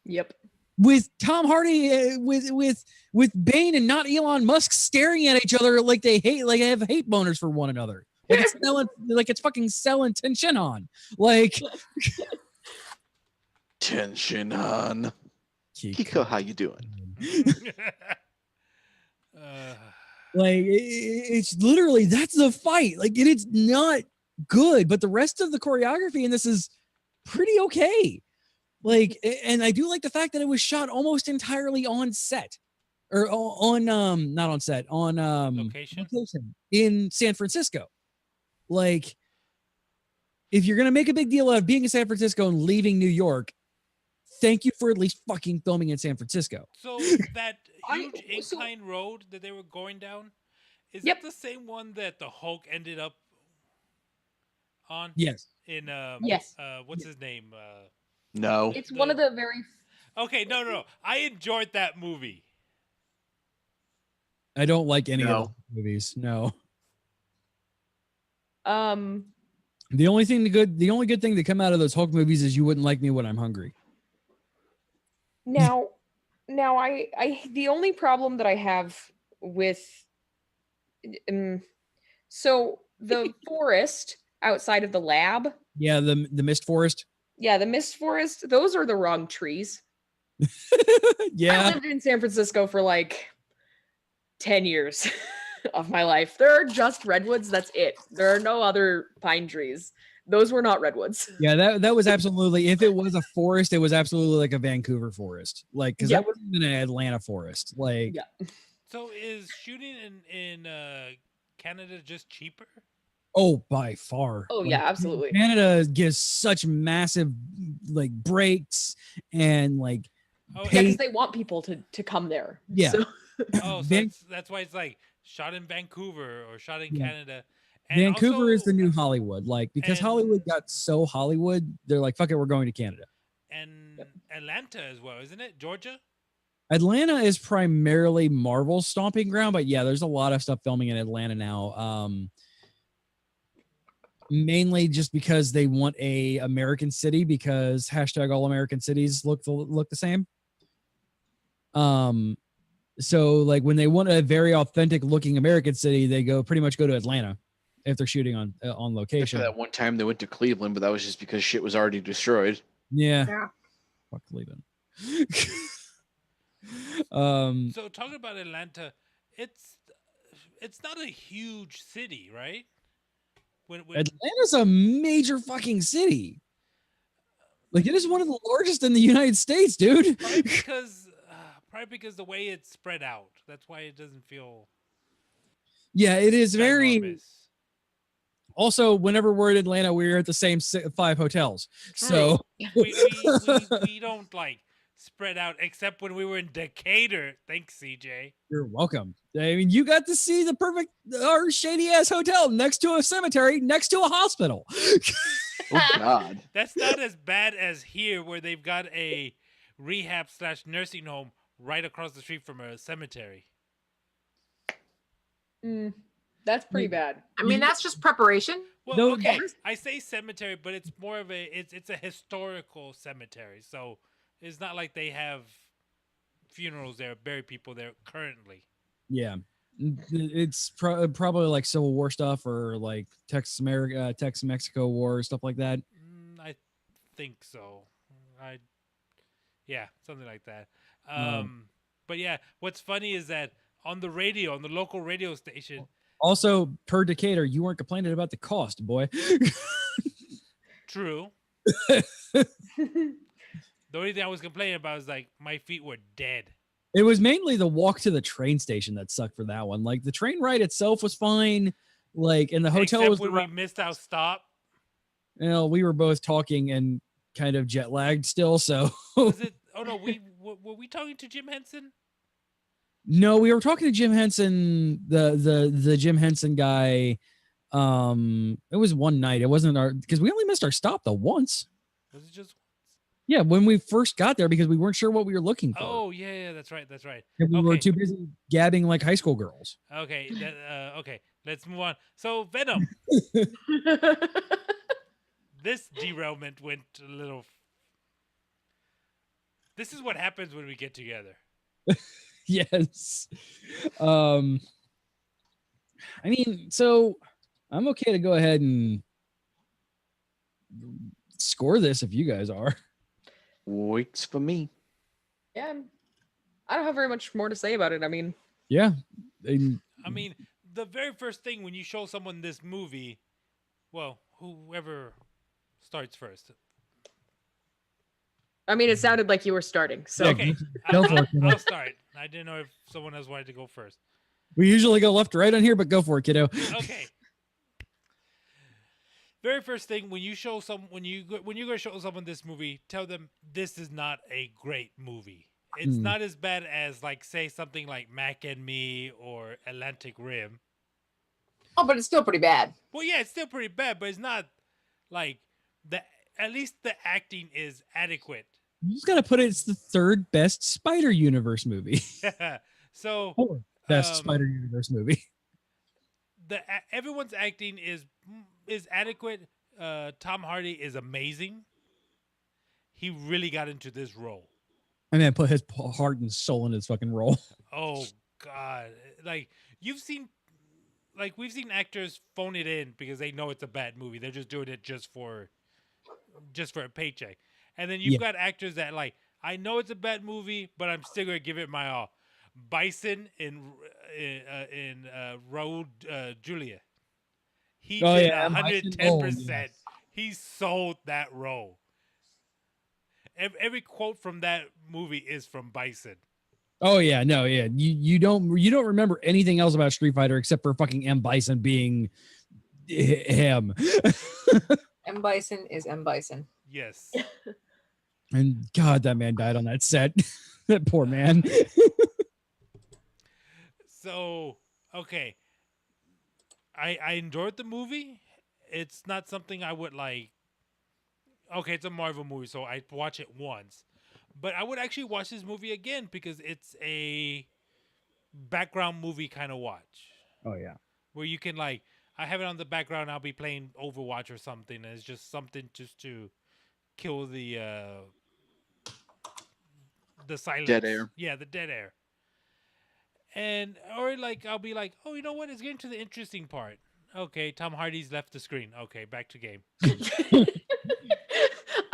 Yep. with Tom Hardy with Bane and not Elon Musk staring at each other like they have hate boners for one another. Like it's fucking selling tension on. Like Tension on. Kiko, how you doing? Like it's literally that's the fight. Like it's not good, but the rest of the choreography in this is pretty okay. Like, and I do like the fact that it was shot almost entirely on set, or on not on set, on Location in San Francisco. Like, if you're gonna make a big deal out of being in San Francisco and leaving New York, thank you for at least fucking filming in San Francisco. So that huge incline road that they were going down, is it the same one that the Hulk ended up on? Yes. In yes. What's his name? No. It's one of the very. Okay, no. I enjoyed that movie. I don't like any of the movies. No. The only good thing to come out of those Hulk movies is you wouldn't like me when I'm hungry. Now I the only problem that I have with so the forest outside of the lab. Yeah, the mist forest. Yeah, the mist forest, those are the wrong trees. Yeah. I lived in San Francisco for like 10 years of my life. There are just redwoods, that's it. There are no other pine trees. Those were not redwoods. Yeah, that was absolutely, if it was a forest, it was absolutely like a Vancouver forest. Like, because that wasn't even an Atlanta forest. Like, so is shooting in Canada just cheaper? Oh, by far. Oh, yeah, absolutely. Canada gives such massive like breaks and like because they want people to come there. Yeah. So. So that's why it's like shot in Vancouver or shot in Canada. And Vancouver also, is the new Hollywood, like because Hollywood got so Hollywood, they're like, fuck it, we're going to Canada. And Atlanta as well, isn't it? Georgia? Atlanta is primarily Marvel's stomping ground, but yeah, there's a lot of stuff filming in Atlanta now. Mainly just because they want a American city, because hashtag all American cities look the same. So like when they want a very authentic looking American city, they pretty much go to Atlanta if they're shooting on location. That one time they went to Cleveland, but that was just because shit was already destroyed. Yeah. Fuck Cleveland. So talking about Atlanta, it's not a huge city, right? When Atlanta's a major fucking city. Like it is one of the largest in the United States, dude. Probably because the way it's spread out. That's why it doesn't feel. Yeah, it is very. Enormous. Also, whenever we're in Atlanta, we're at the same 5 hotels. True. So we don't like spread out, except when we were in Decatur. Thanks, CJ. You're welcome. I mean, you got to see the perfect our shady ass hotel next to a cemetery, next to a hospital. Oh God. That's not as bad as here, where they've got a rehab / nursing home right across the street from a cemetery. That's pretty bad. I mean, that's just preparation. Well, okay, I say cemetery, but it's more of it's a historical cemetery, so it's not like they have funerals there, bury people there currently. Yeah, it's probably like Civil War stuff or like Texas-Mexico War, stuff like that. I think so. Yeah, something like that. But yeah, what's funny is that on the radio, on the local radio station. Also, per Decatur, you weren't complaining about the cost, boy. True. The only thing I was complaining about is like my feet were dead. It was mainly the walk to the train station that sucked for that one. Like the train ride itself was fine. Like, and the hotel Except was when we missed our stop. You know, we were both talking and kind of jet lagged still. So was it? Oh no, were we talking to Jim Henson? No, we were talking to Jim Henson, the Jim Henson guy. It was one night. It wasn't because we only missed our stop the once. Was it just once? Yeah, when we first got there because we weren't sure what we were looking for. Oh yeah, that's right. And we were too busy gabbing like high school girls. Okay, okay, let's move on. So Venom. This derailment went a little. This is what happens when we get together. Yes. I mean, so I'm okay to go ahead and score this if you guys are. Works for me. Yeah, I don't have very much more to say about it. I mean, Yeah. I mean, the very first thing when you show someone this movie, well, whoever starts first. it sounded like you were starting. So Okay, Go for it, kiddo. I'll start. I didn't know if someone else wanted to go first. We usually go left to right on here, but go for it, kiddo. Okay. Very first thing when you show when you're gonna show someone this movie, tell them this is not a great movie. It's not as bad as like say something like Mac and Me or Atlantic Rim. Oh, but it's still pretty bad. Well, yeah, it's still pretty bad, but it's not like at least the acting is adequate. You just gotta put it. It's the third best Spider Universe movie. So Fourth best Spider Universe movie. Everyone's acting is adequate. Tom Hardy is amazing. He really got into this role. I mean, put his heart and soul in his fucking role. Oh God! Like we've seen actors phone it in because they know it's a bad movie. They're just doing it just for a paycheck. And then you've got actors that like, I know it's a bad movie, but I'm still gonna give it my all. Bison in Raul Julia. He did 110%. He sold that role. Every quote from that movie is from Bison. Oh yeah, no, yeah. You don't remember anything else about Street Fighter except for fucking M. Bison being him. M. Bison is M. Bison. Yes. And God, that man died on that set. That poor man. So, okay. I enjoyed the movie. It's not something I would like. Okay, it's a Marvel movie, so I'd watch it once. But I would actually watch this movie again because it's a background movie kind of watch. Oh yeah. Where you can like, I have it on the background. I'll be playing Overwatch or something. And it's just something just to kill the silence. Dead air. Yeah, the dead air. And or like I'll be like, oh, you know what? It's getting to the interesting part. Okay, Tom Hardy's left the screen. Okay, back to game.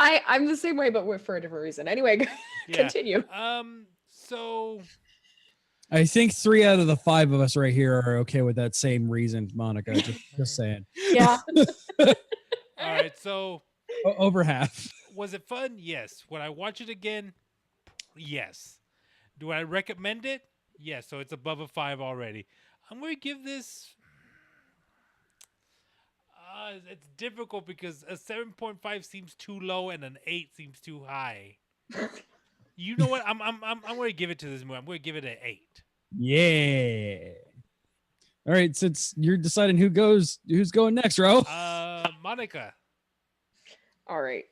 I'm the same way, but for a different reason. Anyway, continue. So I think 3 out of the 5 of us right here are okay with that same reason, Monica. Just saying. Yeah. All right, so Over half. was it fun? Yes. Would I watch it again? Yes. Do I recommend it? Yes. So it's above a 5 already. I'm going to give this. It's difficult because a 7.5 seems too low and an 8 seems too high. You know what? I'm going to give it to this movie. I'm going to give it an 8. Yeah. All right, since you're deciding who's going next, Ro. Monica. All right.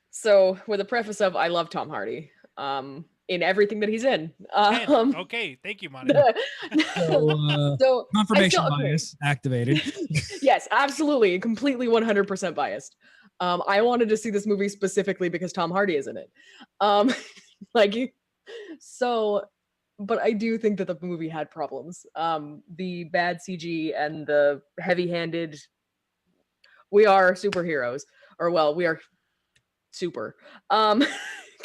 So with a preface of I love Tom Hardy. In everything that he's in. Okay, thank you, Monica. So confirmation bias activated. Yes, absolutely, completely 100% biased. I wanted to see this movie specifically because Tom Hardy is in it. But I do think that the movie had problems. The bad CG and the heavy-handed. We are superheroes, or well, we are super.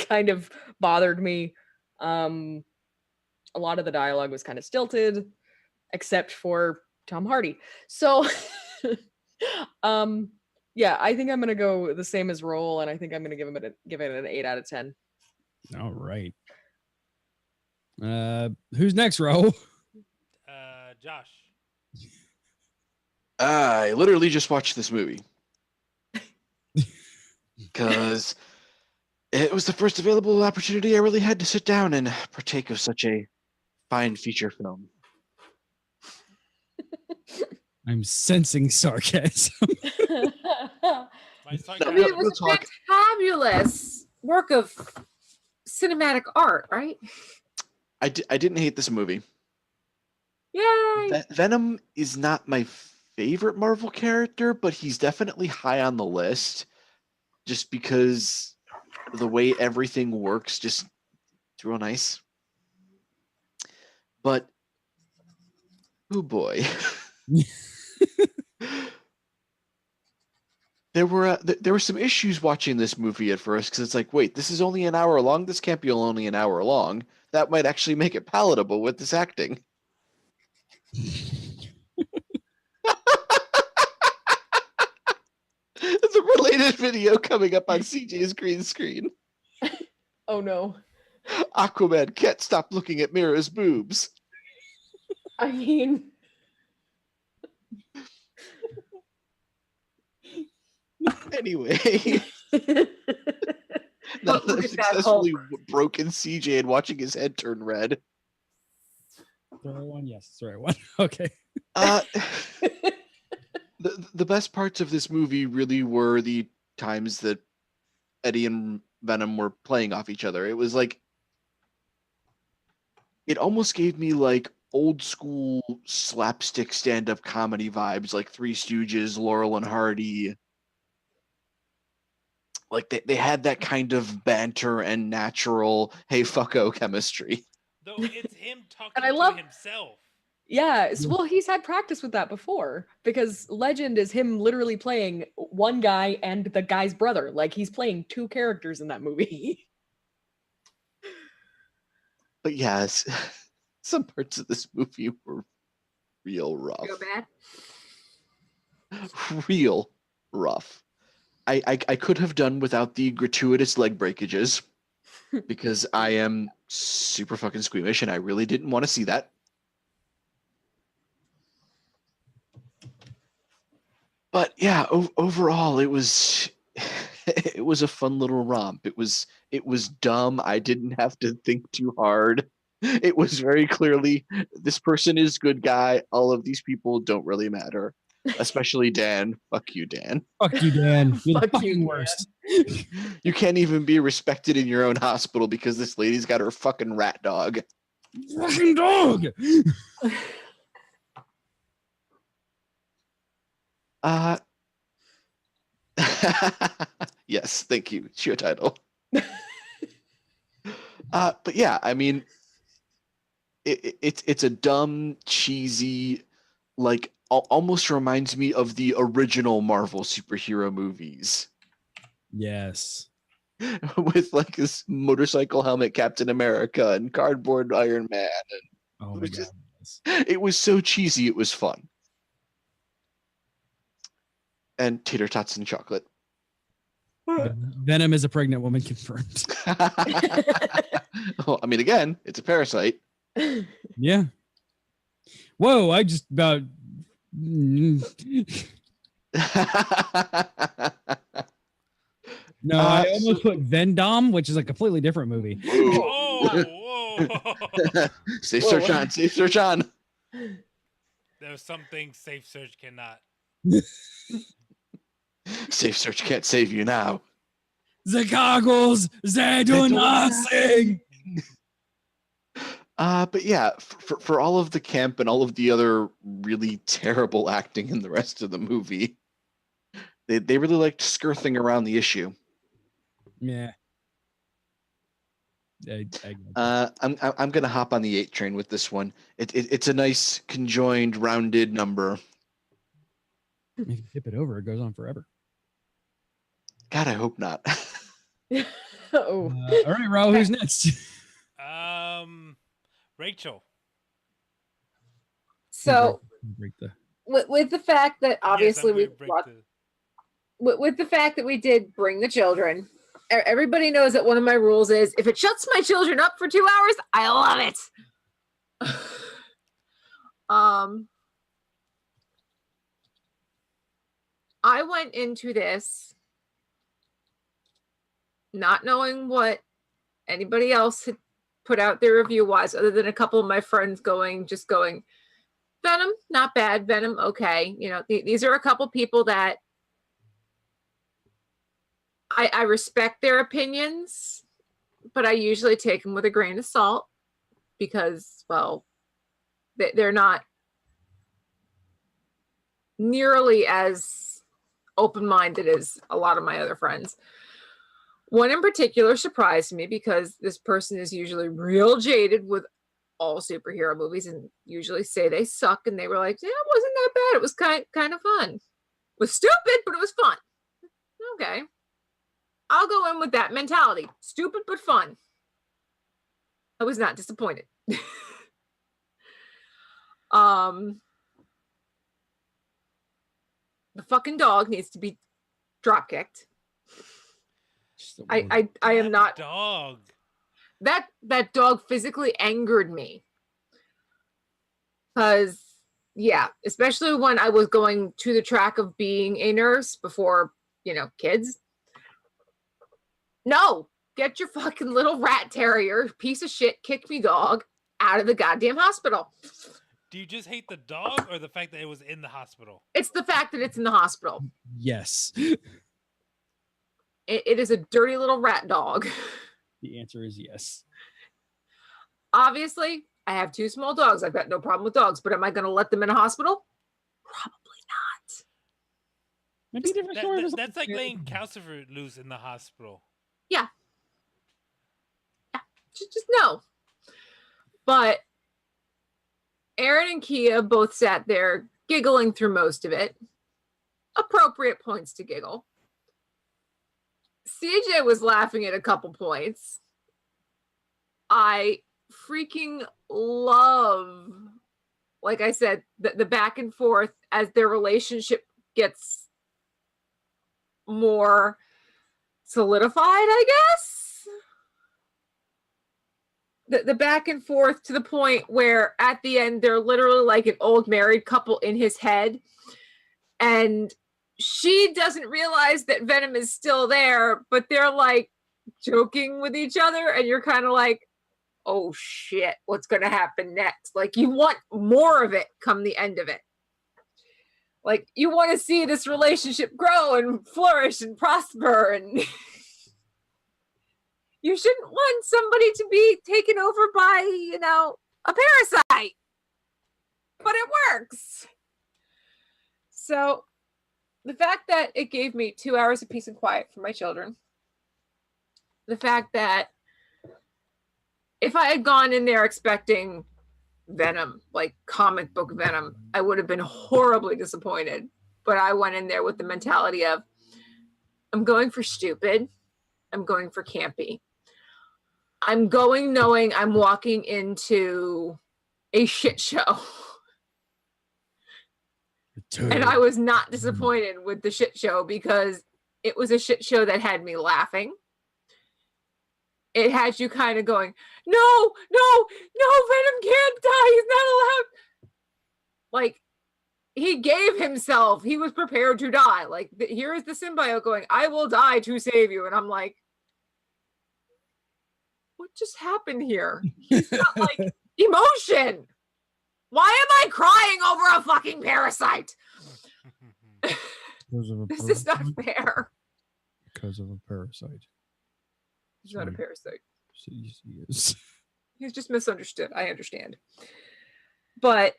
Kind of bothered me. A lot of the dialogue was kind of stilted, except for Tom Hardy. So, yeah, I think I'm gonna go the same as Raul, and I think I'm gonna give it an 8 out of 10. All right. Who's next, Ro? Josh. I literally just watched this movie because it was the first available opportunity I really had to sit down and partake of such a fine feature film. I'm sensing sarcasm. My I mean, it was a fabulous work of cinematic art, right? I didn't hate this movie. Yay! Venom is not my favorite Marvel character, but he's definitely high on the list just because the way everything works, just it's real nice. But oh boy. There were some issues watching this movie at first because it's like, wait, this is only an hour long. This can't be only an hour long. That might actually make it palatable with this acting. It's a related video coming up on CJ's green screen. Oh no. Aquaman can't stop looking at Mira's boobs. I mean, Anyway, now Look that I've at that successfully broken CJ and watching his head turn red. The right one? Yes, it's the right one. Okay. The best parts of this movie really were the times that Eddie and Venom were playing off each other. It was like, it almost gave me like old school slapstick stand-up comedy vibes, like Three Stooges, Laurel and Hardy. Like they had that kind of banter and natural, hey fucko chemistry. Though it's him talking And I to love- himself. yeah. Well, he's had practice with that before because Legend is him literally playing one guy and the guy's brother. Like he's playing two characters in that movie. But yes, some parts of this movie were real rough. Go bad. Real rough. I could have done without the gratuitous leg breakages because I am super fucking squeamish and I really didn't want to see that. But yeah, overall it was it was a fun little romp. It was dumb. I didn't have to think too hard. It was very clearly this person is good guy. All of these people don't really matter. Especially Dan. Fuck you, Dan. Fuck you, Dan. You're the Fuck you, fucking Dan. worst. You can't even be respected in your own hospital because this lady's got her fucking rat dog. Fucking dog. Yes, thank you. It's your title. But yeah, I mean, it's a dumb, cheesy, like almost reminds me of the original Marvel superhero movies Yes. with like this motorcycle helmet Captain America and cardboard Iron Man. Oh my was god. just- yes. It was so cheesy, it was fun. And tater tots and chocolate. Venom is a pregnant woman confirmed. Well, I mean, again, it's a parasite. Yeah. Whoa, I just about no, I almost put Vendom, which is a completely different movie. Oh, whoa. Safe Whoa. search on. Safe search on. There's some things Safe Search cannot. Safe search can't save you now. The goggles, they do nothing. But yeah, for all of the camp and all of the other really terrible acting in the rest of the movie, they really liked skirting around the issue. Yeah. I'm gonna hop on the 8 train with this one. It's a nice conjoined, rounded number. If you tip it over, it goes on forever. God, I hope not. Oh. All right, Raul, who's next? Rachel. So Break the. with the fact that obviously Yes, I'm we gonna break with the fact that we did bring the children, everybody knows that one of my rules is if it shuts my children up for 2 hours, I love it. I went into this not knowing what anybody else had put out their review was, other than a couple of my friends going Venom, not bad. Venom, okay. You know, these are a couple people that I respect their opinions, but I usually take them with a grain of salt because, well, they're not nearly as open-minded as a lot of my other friends. One in particular surprised me because this person is usually real jaded with all superhero movies and usually say they suck, and they were like, yeah, it wasn't that bad. It was kind of fun. It was stupid, but it was fun. Okay. I'll go in with that mentality. Stupid but fun. I was not disappointed. The fucking dog needs to be drop kicked. I am not dog. That dog physically angered me. Because yeah, especially when I was going to the track of being a nurse before, kids. No, get your fucking little rat terrier, piece of shit, kick me dog out of the goddamn hospital. Do you just hate the dog or the fact that it was in the hospital? It's the fact that it's in the hospital. Yes. It is a dirty little rat dog. The answer is yes. Obviously, I have 2 small dogs. I've got no problem with dogs, but am I going to let them in a hospital? Probably not. Maybe a different story. That's like laying Calcifer loose in the hospital. Yeah. Just no. But Aaron and Kia both sat there giggling through most of it. Appropriate points to giggle. CJ was laughing at a couple points. I freaking love, like I said, the back and forth as their relationship gets more solidified, I guess. The back and forth to the point where at the end they're literally like an old married couple in his head, and she doesn't realize that Venom is still there, but they're like joking with each other, and you're kind of like, oh shit, what's going to happen next? Like, you want more of it come the end of it. Like, you want to see this relationship grow and flourish and prosper, and you shouldn't want somebody to be taken over by, a parasite. But it works. So the fact that it gave me 2 hours of peace and quiet for my children, the fact that if I had gone in there expecting Venom, like comic book Venom, I would have been horribly disappointed. But I went in there with the mentality of, I'm going for stupid. I'm going for campy. I'm going knowing I'm walking into a shit show. And I was not disappointed with the shit show because it was a shit show that had me laughing. It had you kind of going, no, Venom can't die. He's not allowed. Like, he gave himself. He was prepared to die. Like, here is the symbiote going, I will die to save you. And I'm like, what just happened here? He's got, like, emotion. Why am I crying over a fucking parasite? This is not fair. Because of a parasite. He's not a parasite. He is. He's just misunderstood. I understand. But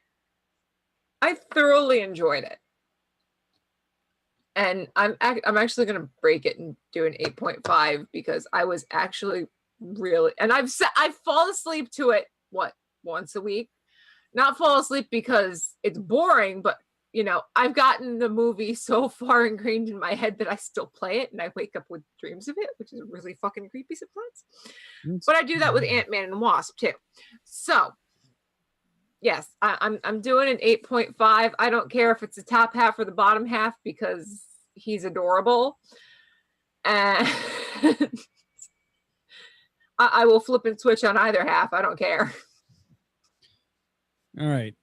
I thoroughly enjoyed it. And I'm actually going to break it and do an 8.5 because I was actually really, and I fall asleep to it, once a week? Not fall asleep because it's boring, but I've gotten the movie so far ingrained in my head that I still play it and I wake up with dreams of it, which is really fucking creepy sometimes. But I do that with Ant-Man and Wasp too. So yes, I'm doing an 8.5. I don't care if it's the top half or the bottom half because he's adorable. And I will flip and switch on either half. I don't care. All right.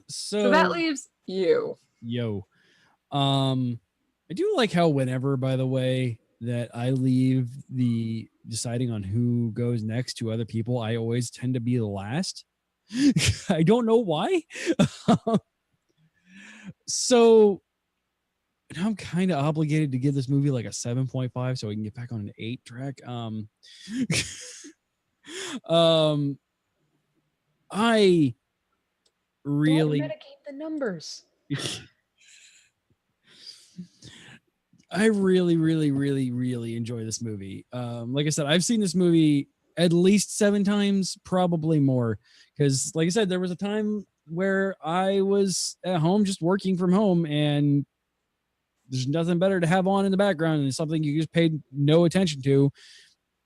So that leaves you. I do like how whenever, by the way, that I leave the deciding on who goes next to other people, I always tend to be the last. I don't know why. So now I'm kind of obligated to give this movie like a 7.5 so we can get back on an 8 track. I really don't medicate the numbers. I really, really, really, really enjoy this movie. Like I said, I've seen this movie at least 7 times, probably more. Because, like I said, there was a time where I was at home just working from home, and there's nothing better to have on in the background, and it's something you just paid no attention to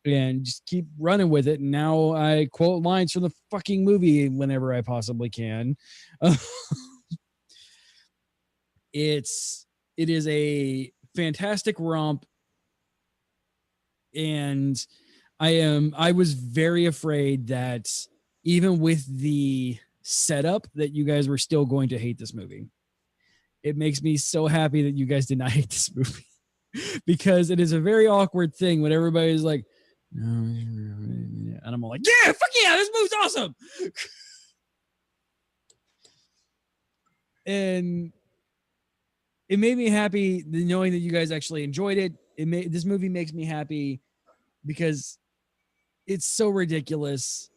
and just keep running with it. And now I quote lines from the fucking movie whenever I possibly can. It is a fantastic romp, and I was very afraid that even with the setup that you guys were still going to hate this movie. It makes me so happy that you guys did not hate this movie because it is a very awkward thing when everybody's like, no, and I'm all like, yeah, fuck yeah, this movie's awesome. And it made me happy knowing that you guys actually enjoyed it. This movie makes me happy because it's so ridiculous.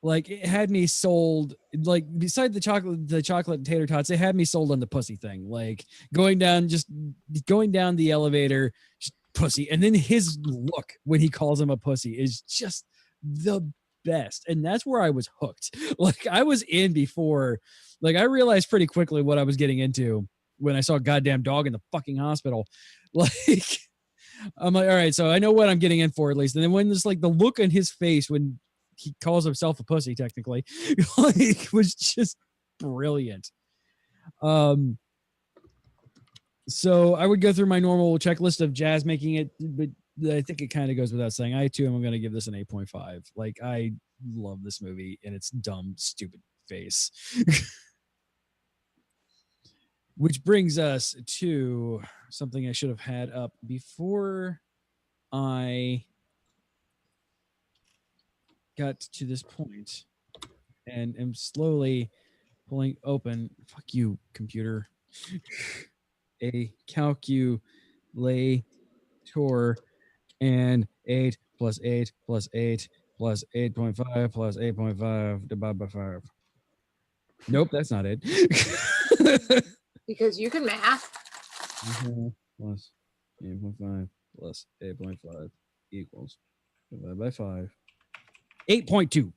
Like, it had me sold. Like, beside the chocolate and tater tots, it had me sold on the pussy thing. Like, going down the elevator, just pussy, and then his look when he calls him a pussy is just the best, and that's where I was hooked. Like, I was in before. Like, I realized pretty quickly what I was getting into when I saw a goddamn dog in the fucking hospital. Like, I'm like, all right, so I know what I'm getting in for at least. And then when there's like the look on his face when he calls himself a pussy, technically, like, was just brilliant. So I would go through my normal checklist of Jazz making it, but I think it kind of goes without saying. I too am going to give this an 8.5. Like, I love this movie and its dumb, stupid face. Which brings us to something I should have had up before I got to this point, and am slowly pulling open. Fuck you, computer. A calculator, and 8 plus 8 plus 8 plus 8.5 plus 8.5 divided by 5. Nope, that's not it. Because you can math. Plus 8.5 plus 8.5 equals divided by 5. 8.2.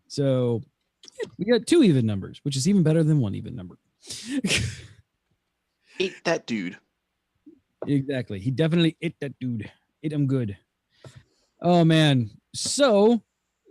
So we got 2 even numbers, which is even better than 1 even number. Ate that dude. Exactly. He definitely ate that dude. Ate him good. Oh, man. So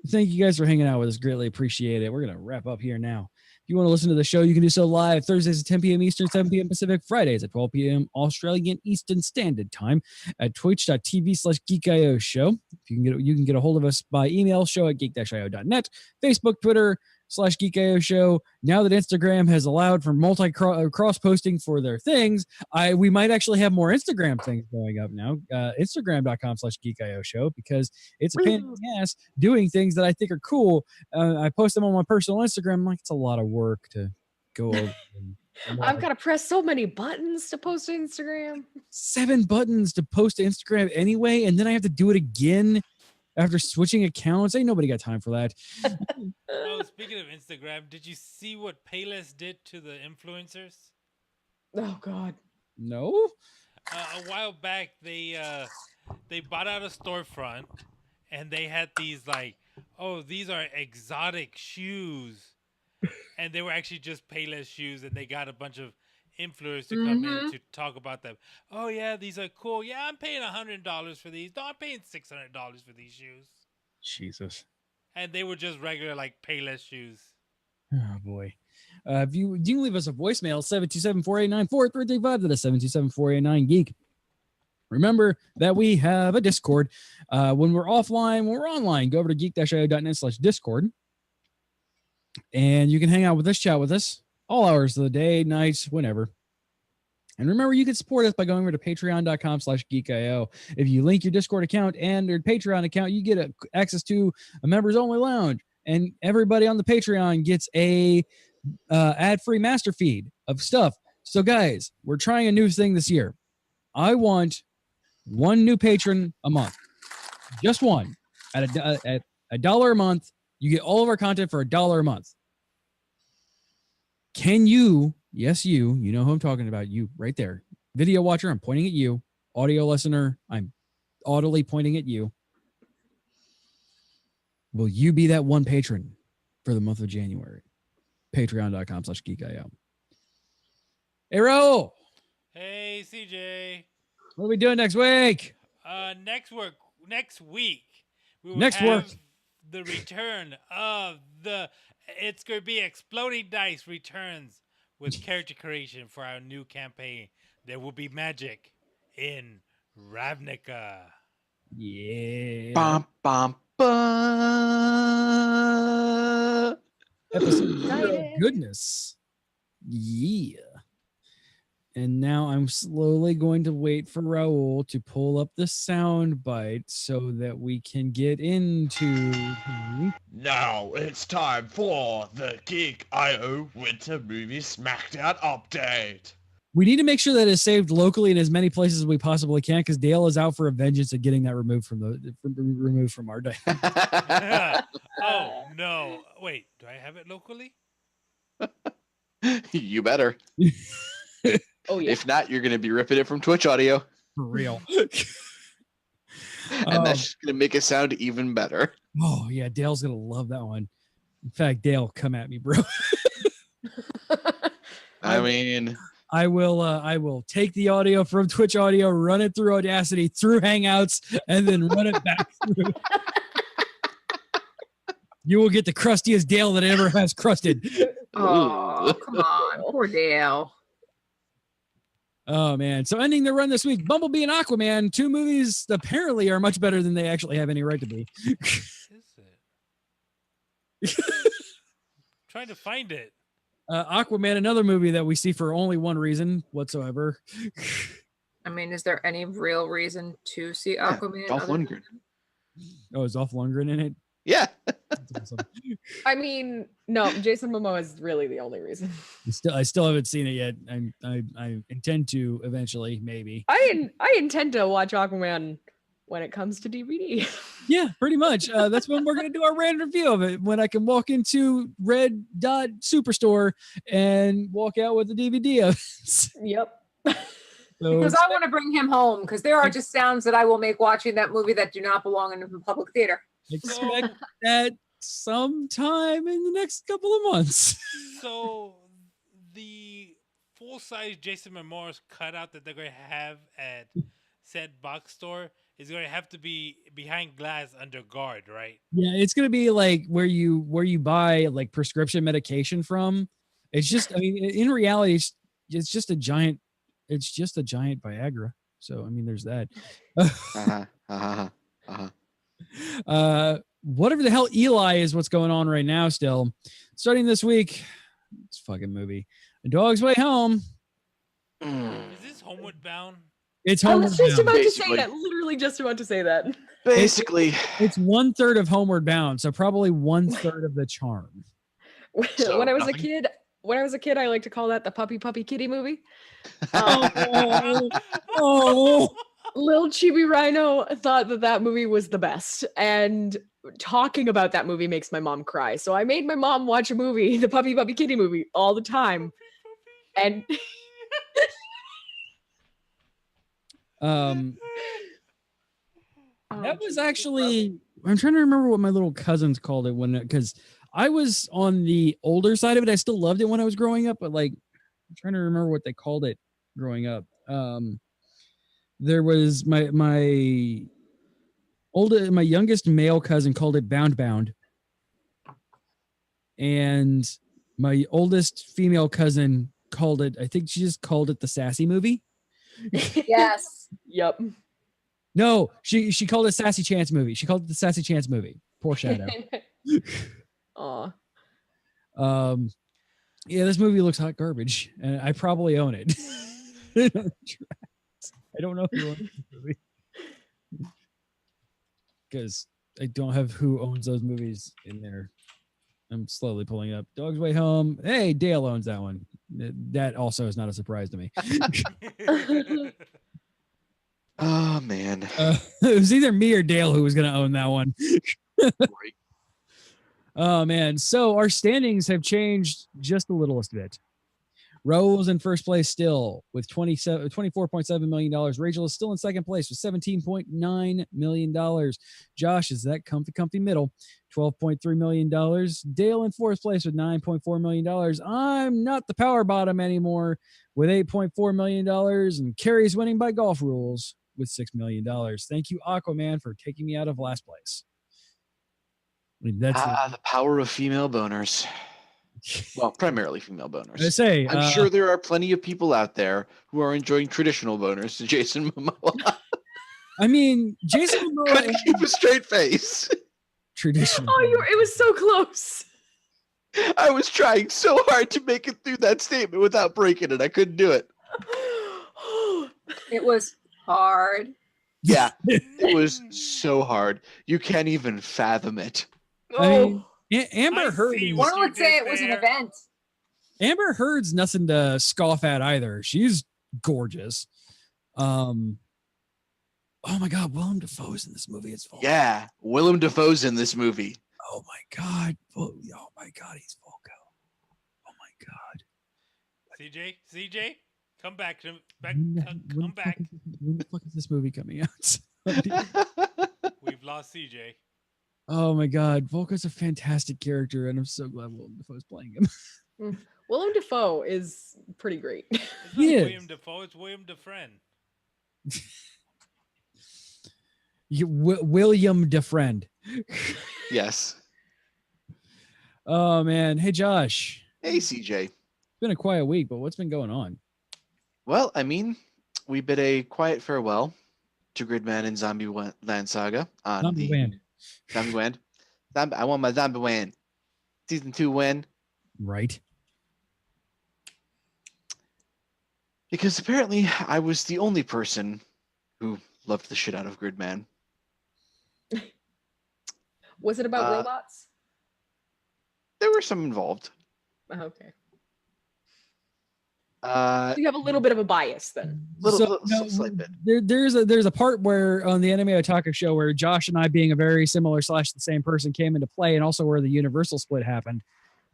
thank you guys for hanging out with us. Greatly appreciate it. We're going to wrap up here now. If you want to listen to the show, you can do so live Thursdays at 10 p.m. Eastern, 7 p.m. Pacific, Fridays at 12 p.m. Australian Eastern Standard Time at twitch.tv/geekio show. You can get a hold of us by email, show@geek-io.net, Facebook, Twitter, /geekio show. Now that Instagram has allowed for cross posting for their things, we might actually have more Instagram things going up now. Instagram.com/geekio show, because it's a pain in the ass doing things that I think are cool. I post them on my personal Instagram. I'm like, it's a lot of work to go over. I've got to press so many buttons to post to Instagram. 7 buttons to post to Instagram anyway, and then I have to do it again after switching accounts. Ain't nobody got time for that. Oh, speaking of Instagram, did you see what Payless did to the influencers? Oh God. No. A while back, they bought out a storefront, and they had these like, oh, these are exotic shoes, and they were actually just Payless shoes, and they got a bunch of influencers to come in to talk about them. Oh yeah, these are cool. Yeah, I'm paying $100 for these. No, I'm paying $600 for these shoes. Jesus. And they were just regular like Payless shoes. Oh boy. You can leave us a voicemail, 727-489-4335. That is 727-489-GEEK. Remember that we have a Discord. When we're offline, when we're online, go over to geek-io.net/Discord. And you can hang out with us, chat with us, all hours of the day, nights, whenever. And remember, you can support us by going over to patreon.com/geekio. If you link your Discord account and your Patreon account, you get access to a members only lounge. And everybody on the Patreon gets a ad-free master feed of stuff. So guys, we're trying a new thing this year. I want 1 new patron a month. Just one. At $1 a month, you get all of our content for $1 a month. Can you Yes, you know who I'm talking about. You right there. Video watcher, I'm pointing at you. Audio listener, I'm audibly pointing at you. Will you be that one patron for the month of January? Patreon.com/geekio. Hey, Raul. Hey, CJ. What are we doing next week? Next week, we will Next have work. the return of the It's Gonna Be Exploding Dice returns with character creation for our new campaign. There will be magic in Ravnica. Yeah. Bum, bum, bum. Episode 0, Excited. goodness. Yeah. And now I'm slowly going to wait for Raul to pull up the sound bite so that we can get into Now it's time for the Geek IO Winter Movie Smackdown Update. We need to make sure that it's saved locally in as many places as we possibly can, because Dale is out for a vengeance at getting that removed from our day. Oh, no. Wait, do I have it locally? You better. Oh yeah. If not, you're going to be ripping it from Twitch audio. For real. And that's just going to make it sound even better. Oh yeah, Dale's gonna love that one. In fact, Dale, come at me, bro. I mean, I will take the audio from Twitch audio, run it through Audacity, through Hangouts, and then run it back through. You will get the crustiest Dale that ever has crusted. Oh, come on. Poor Dale. Oh man. So ending the run this week, Bumblebee and Aquaman, 2 movies apparently are much better than they actually have any right to be. Is it? Trying to find it. Aquaman, another movie that we see for only one reason whatsoever. I mean, is there any real reason to see Aquaman? Dolph other than- Lundgren. Oh, is Dolph Lundgren in it? Yeah. That's awesome. I mean, no, Jason Momoa is really the only reason. I still haven't seen it yet. I intend to eventually, maybe. I intend to watch Aquaman when it comes to DVD. Yeah, pretty much. That's when we're gonna do our random review of it. When I can walk into Red Dot Superstore and walk out with the DVD of it. Yep. So, Because I want to bring him home, because there are just sounds that I will make watching that movie that do not belong in the public theater. expect that sometime in the next couple of months. So the full-size Jason Momoa's cutout that they're going to have at said box store is going to have to be behind glass under guard, right? Yeah, it's gonna be like where you buy like prescription medication from. It's just, I mean, in reality, it's just a giant Viagra. So I mean, there's that. Whatever the hell Eli is, what's going on right now still. Starting this week, it's a fucking movie. A Dog's Way Home. Is this Homeward Bound? It's I Homeward was just Bound. about to say Basically. that. Literally just about to say that. Basically, It's 1/3 of Homeward Bound, so probably 1/3 of the charm. So when I was a nothing? kid, I like to call that the puppy kitty movie. Oh, Lil Chibi Rhino thought that movie was the best, and talking about that movie makes my mom cry. So I made my mom watch a movie, the Puppy Kitty movie, all the time. And that was actually, I'm trying to remember what my little cousins called it because I was on the older side of it. I still loved it when I was growing up, but like, I'm trying to remember what they called it growing up. There was my youngest male cousin called it Bound, and my oldest female cousin called it, I think she just called it the Sassy Movie. Yes. yep. No, she called it Sassy Chance Movie. She called it the Sassy Chance Movie. Poor Shadow. Aw. Yeah, this movie looks hot garbage, and I probably own it. I don't know who owns this movie because I don't have who owns those movies in there. I'm slowly pulling up. Dog's Way Home. Hey, Dale owns that one. That also is not a surprise to me. oh man. It was either me or Dale who was going to own that one. Right. Oh man. So our standings have changed just the littlest bit. Raul's in first place still with $24.7 million. Rachel is still in second place with $17.9 million. Josh is that comfy middle, $12.3 million. Dale in fourth place with $9.4 million. I'm not the power bottom anymore with $8.4 million. And Carrie's winning by golf rules with $6 million. Thank you, Aquaman, for taking me out of last place. I mean, that's the power of female boners. Well, primarily female boners. I say, I'm sure there are plenty of people out there who are enjoying traditional boners to Jason Momoa. I mean, Jason Momoa Couldn't keep a straight face. Traditional. Oh, it was so close. I was trying so hard to make it through that statement without breaking it. I couldn't do it. It was hard. Yeah, it was so hard. You can't even fathom it. I mean, Amber I Heard. see is- what One you would say did it was an there. event. Amber Heard's nothing to scoff at either. She's gorgeous. Oh my God, Willem Dafoe's in this movie. It's Volko. Yeah, Willem Dafoe's in this movie. Oh my God. Oh my God, he's Volko. Oh my God. CJ, come back. Come When the back. When the fuck is this movie coming out? We've lost CJ. Oh my God, Volko's a fantastic character, and I'm so glad Willem Dafoe's playing him. Willem Dafoe is pretty great. It's He not is. William Dafoe. It's William Dufresne. William Dufresne. Yes. Oh man, hey Josh. Hey, CJ. It's been a quiet week, but what's been going on? Well, I mean, we bid a quiet farewell to Gridman and Zombie Land Saga on Zombie the Land. Zombie Land. I want my Zombie Land. Season 2 win. Right. Because apparently I was the only person who loved the shit out of Gridman. Was it about robots? There were some involved. Oh, okay. Uh, You have a little bit of a bias then. slight bit. There's a part where on the Anime Otaku show where Josh and I, being a very similar / the same person, came into play, and also where the Universal split happened,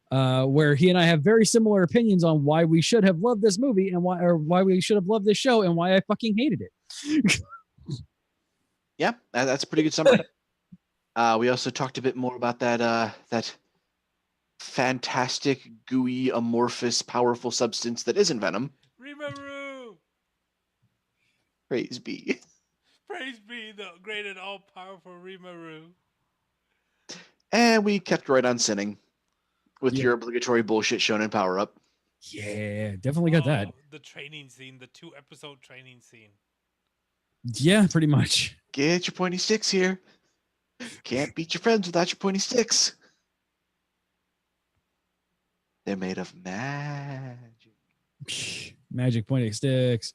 where he and I have very similar opinions on why we should have loved this movie and why we should have loved this show and why I fucking hated it. Yeah, that's a pretty good summary. We also talked a bit more about that fantastic, gooey, amorphous, powerful substance that isn't Venom. Rimuru! Praise be. Praise be the great and all-powerful Rimuru. And we kept right on sinning with Yeah. your obligatory bullshit shonen power up. Yeah, definitely got that. The training scene, the 2-episode training scene. Yeah, pretty much. Get your pointy sticks here. Can't beat your friends without your pointy sticks. They're made of magic. Magic pointing sticks.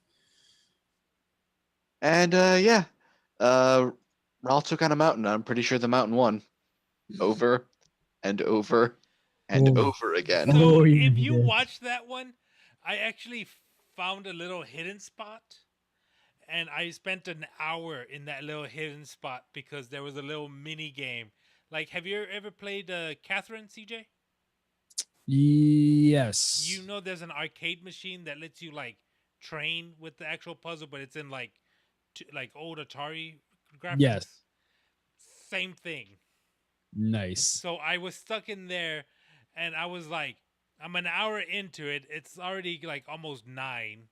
And Raul took on a mountain. I'm pretty sure the mountain won. Over and over and Oh. over again. Oh, yeah, If you yeah. watch that one, I actually found a little hidden spot. And I spent an hour in that little hidden spot because there was a little mini game. Like, have you ever played Catherine, CJ? Yes. You know there's an arcade machine that lets you, like, train with the actual puzzle, but it's in, like old Atari graphics? Yes. Same thing. Nice. So I was stuck in there, and I was like, I'm an hour into it. It's already, like, almost 9.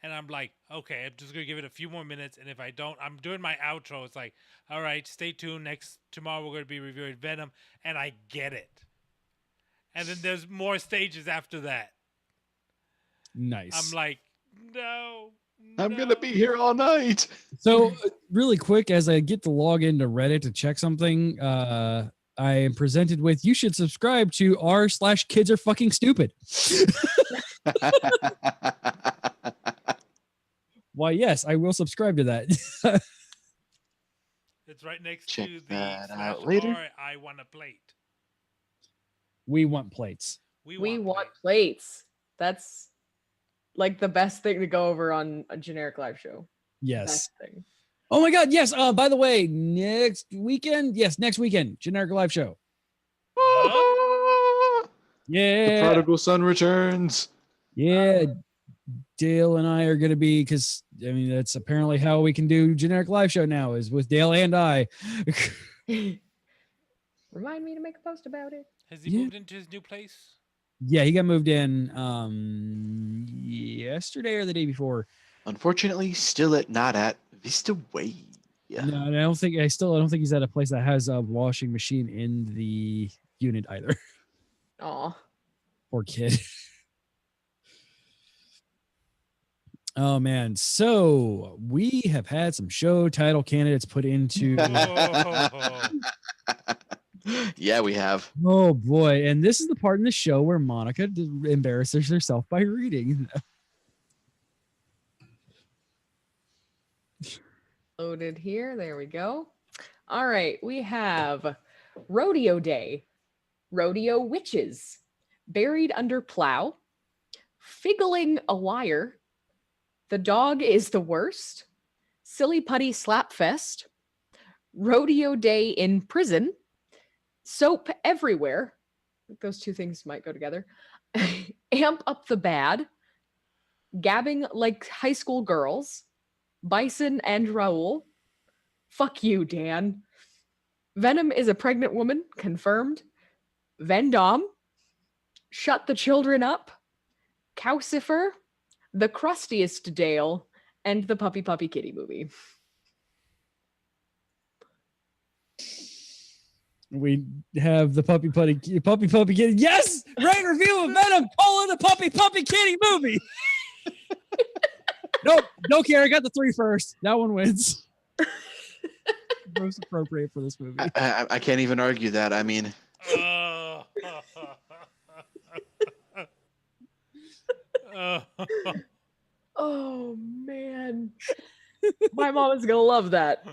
And I'm like, okay, I'm just going to give it a few more minutes. And if I don't, I'm doing my outro. It's like, all right, stay tuned. Tomorrow we're going to be reviewing Venom. And I get it. And then there's more stages after that. Nice. I'm like, no. I'm going to be here all night. So really quick, as I get to log into Reddit to check something, I am presented with, you should subscribe to r/kids are fucking stupid. Why, yes, I will subscribe to that. It's right next Check to the that out / later. I want a plate. We want plates. We want plates. That's like the best thing to go over on a generic live show. Yes. Best thing. Oh my God. Yes. By the way, next weekend. Yes, next weekend. Generic live show. The Yeah. prodigal son returns. Yeah, Dale and I are going to be, because I mean that's apparently how we can do generic live show now, is with Dale and I. Remind me to make a post about it. Has he Yeah. moved into his new place? Yeah, he got moved in yesterday or the day before. Unfortunately, still not at Vista Way. Yeah. No, I don't think he's at a place that has a washing machine in the unit either. Aw. Poor kid. Oh man, so we have had some show title candidates put into. Oh. Yeah, we have. Oh boy, and this is the part in the show where Monica embarrasses herself by reading. Loaded here. There we go. All right. We have Rodeo Day, Rodeo Witches, Buried Under Plow, Figgling a Wire, The Dog is the Worst, Silly Putty Slapfest, Rodeo Day in Prison, Soap Everywhere. I think those two things might go together. Amp Up the Bad, Gabbing Like High School Girls, Bison and Raul, Fuck You, Dan, Venom is a Pregnant Woman, confirmed, Vendom, Shut the Children Up, Cowcifer, The Crustiest Dale, and the Puppy Puppy Kitty movie. We have the Puppy Puppy Kitty. Yes, right review of Venom: the Puppy Puppy Kitty movie. Nope, don't care. I got the 3 first. That one wins. Most appropriate for this movie. I can't even argue that. I mean, Oh man, my mom is gonna love that.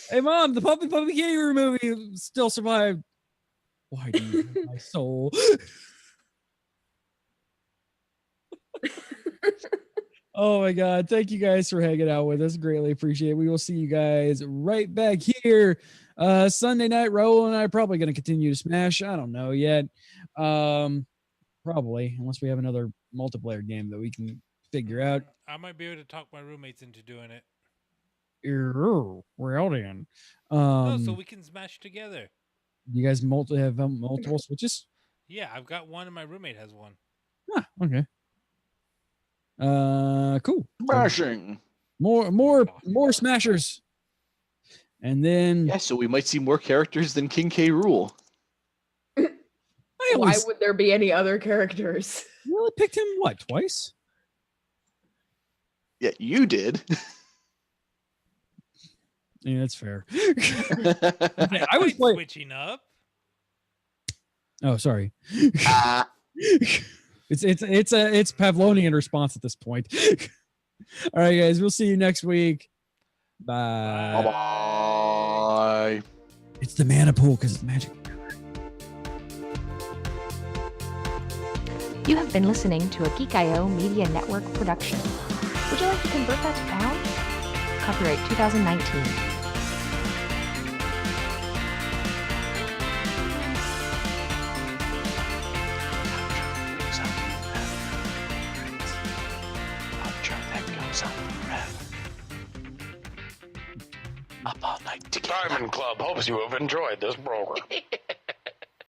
Hey mom, the Puppy Puppy Kitty movie still survived. Why do you hate my soul? Oh my god, thank you guys for hanging out with us. Greatly appreciate it. We will see you guys right back here Sunday night. Raul and I are probably going to continue to smash. I don't know yet. Probably, unless we have another multiplayer game that we can figure out. I might be able to talk my roommates into doing it. We're out in. So we can smash together. You guys have multiple switches? Yeah, I've got one and my roommate has one. Ah, okay. Cool. smashing. More smashers. And then Yeah, so we might see more characters than King K. Rool. Why would there be any other characters? You only picked him what, twice? Yeah, you did. Yeah, that's fair. I was switching up. Oh, sorry. Ah. It's Pavlovian response at this point. All right, guys, we'll see you next week. Bye. Bye. It's the mana pool because it's magic. You have been listening to a Geek.io Media Network production. Would you like to convert that to pounds? Copyright 2019. Up all night together. Diamond Club hopes you have enjoyed this program.